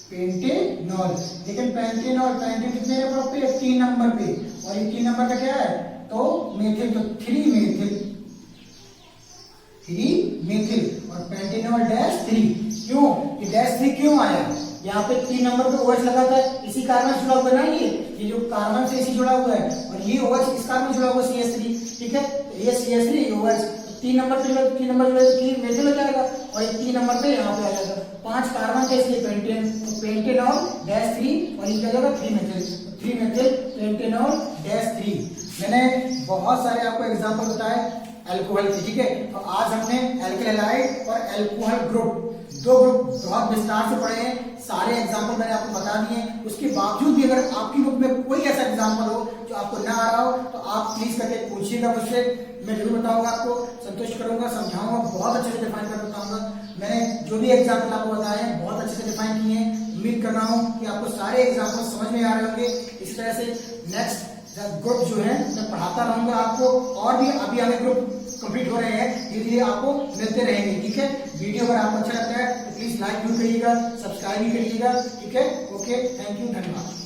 पेंटेनॉल। लेकिन पेंटेनॉल, पेंटेन कितने नंबर पे, 3 नंबर पे, और ये 3 नंबर का क्या है, तो मेथिल, तो 3 मेथिल, 3 मेथिल, और पेंटेनॉल डैश 3। क्यों, ये डैश 3 क्यों आया, यहाँ पे 3 नंबर पे OH लगा था, इसी कार्बन से जुड़ा हुआ है ना, ये जो कार्बन से इसी जुड़ा हुआ है, और ये OH इस कार्बन से जुड़ा हुआ CH3, ठीक है। तो ये CH3 OH 3 नंबर पे, 3 नंबर पे 3 मेथिल हो जाएगा, और ये 3 नंबर पे यहाँ पे आ जाएगा। 5 कार्बन थे इसलिए पेंटेन, तो पेंटेनॉल डैश 3, और ये क्या जाएगा 3 मेथिल, 3 मेथिल पेंटेनॉल डैश 3। मैंने बहुत सारे आपको एग्जाम्पल बताए अल्कोहल के, ठीक है। तो आज हमने एल्केलाइड और अल्कोहल ग्रुप दो ग्रुप बहुत विस्तार से पढ़े हैं, सारे एग्जाम्पल मैंने आपको बता दिए। उसके बावजूद भी अगर आपकी बुक में कोई ऐसा एग्जाम्पल हो जो आपको ना आ रहा हो तो आप प्लीज करके पूछिएगा मुझसे, मैं जरूर बताऊंगा, आपको संतुष्ट करूंगा, समझाऊंगा, बहुत अच्छे से डिफाइन कर बताऊंगा। मैंने जो भी एग्जाम्पल आपको बताए हैं बहुत अच्छे से डिफाइन किए हैं। उम्मीद कर रहा हूं कि आपको सारे एग्जाम्पल समझ में आ रहे होंगे। इस तरह से नेक्स्ट ग्रुप जो है मैं पढ़ाता रहूंगा आपको, और भी अभी हमें ग्रुप कंप्लीट हो रहे हैं, धीरे धीरे आपको मिलते रहेंगे। ठीक है, वीडियो अगर आपको अच्छा लगता है तो प्लीज लाइक भी करिएगा, सब्सक्राइब भी करिएगा। ठीक है, ओके, थैंक यू, धन्यवाद।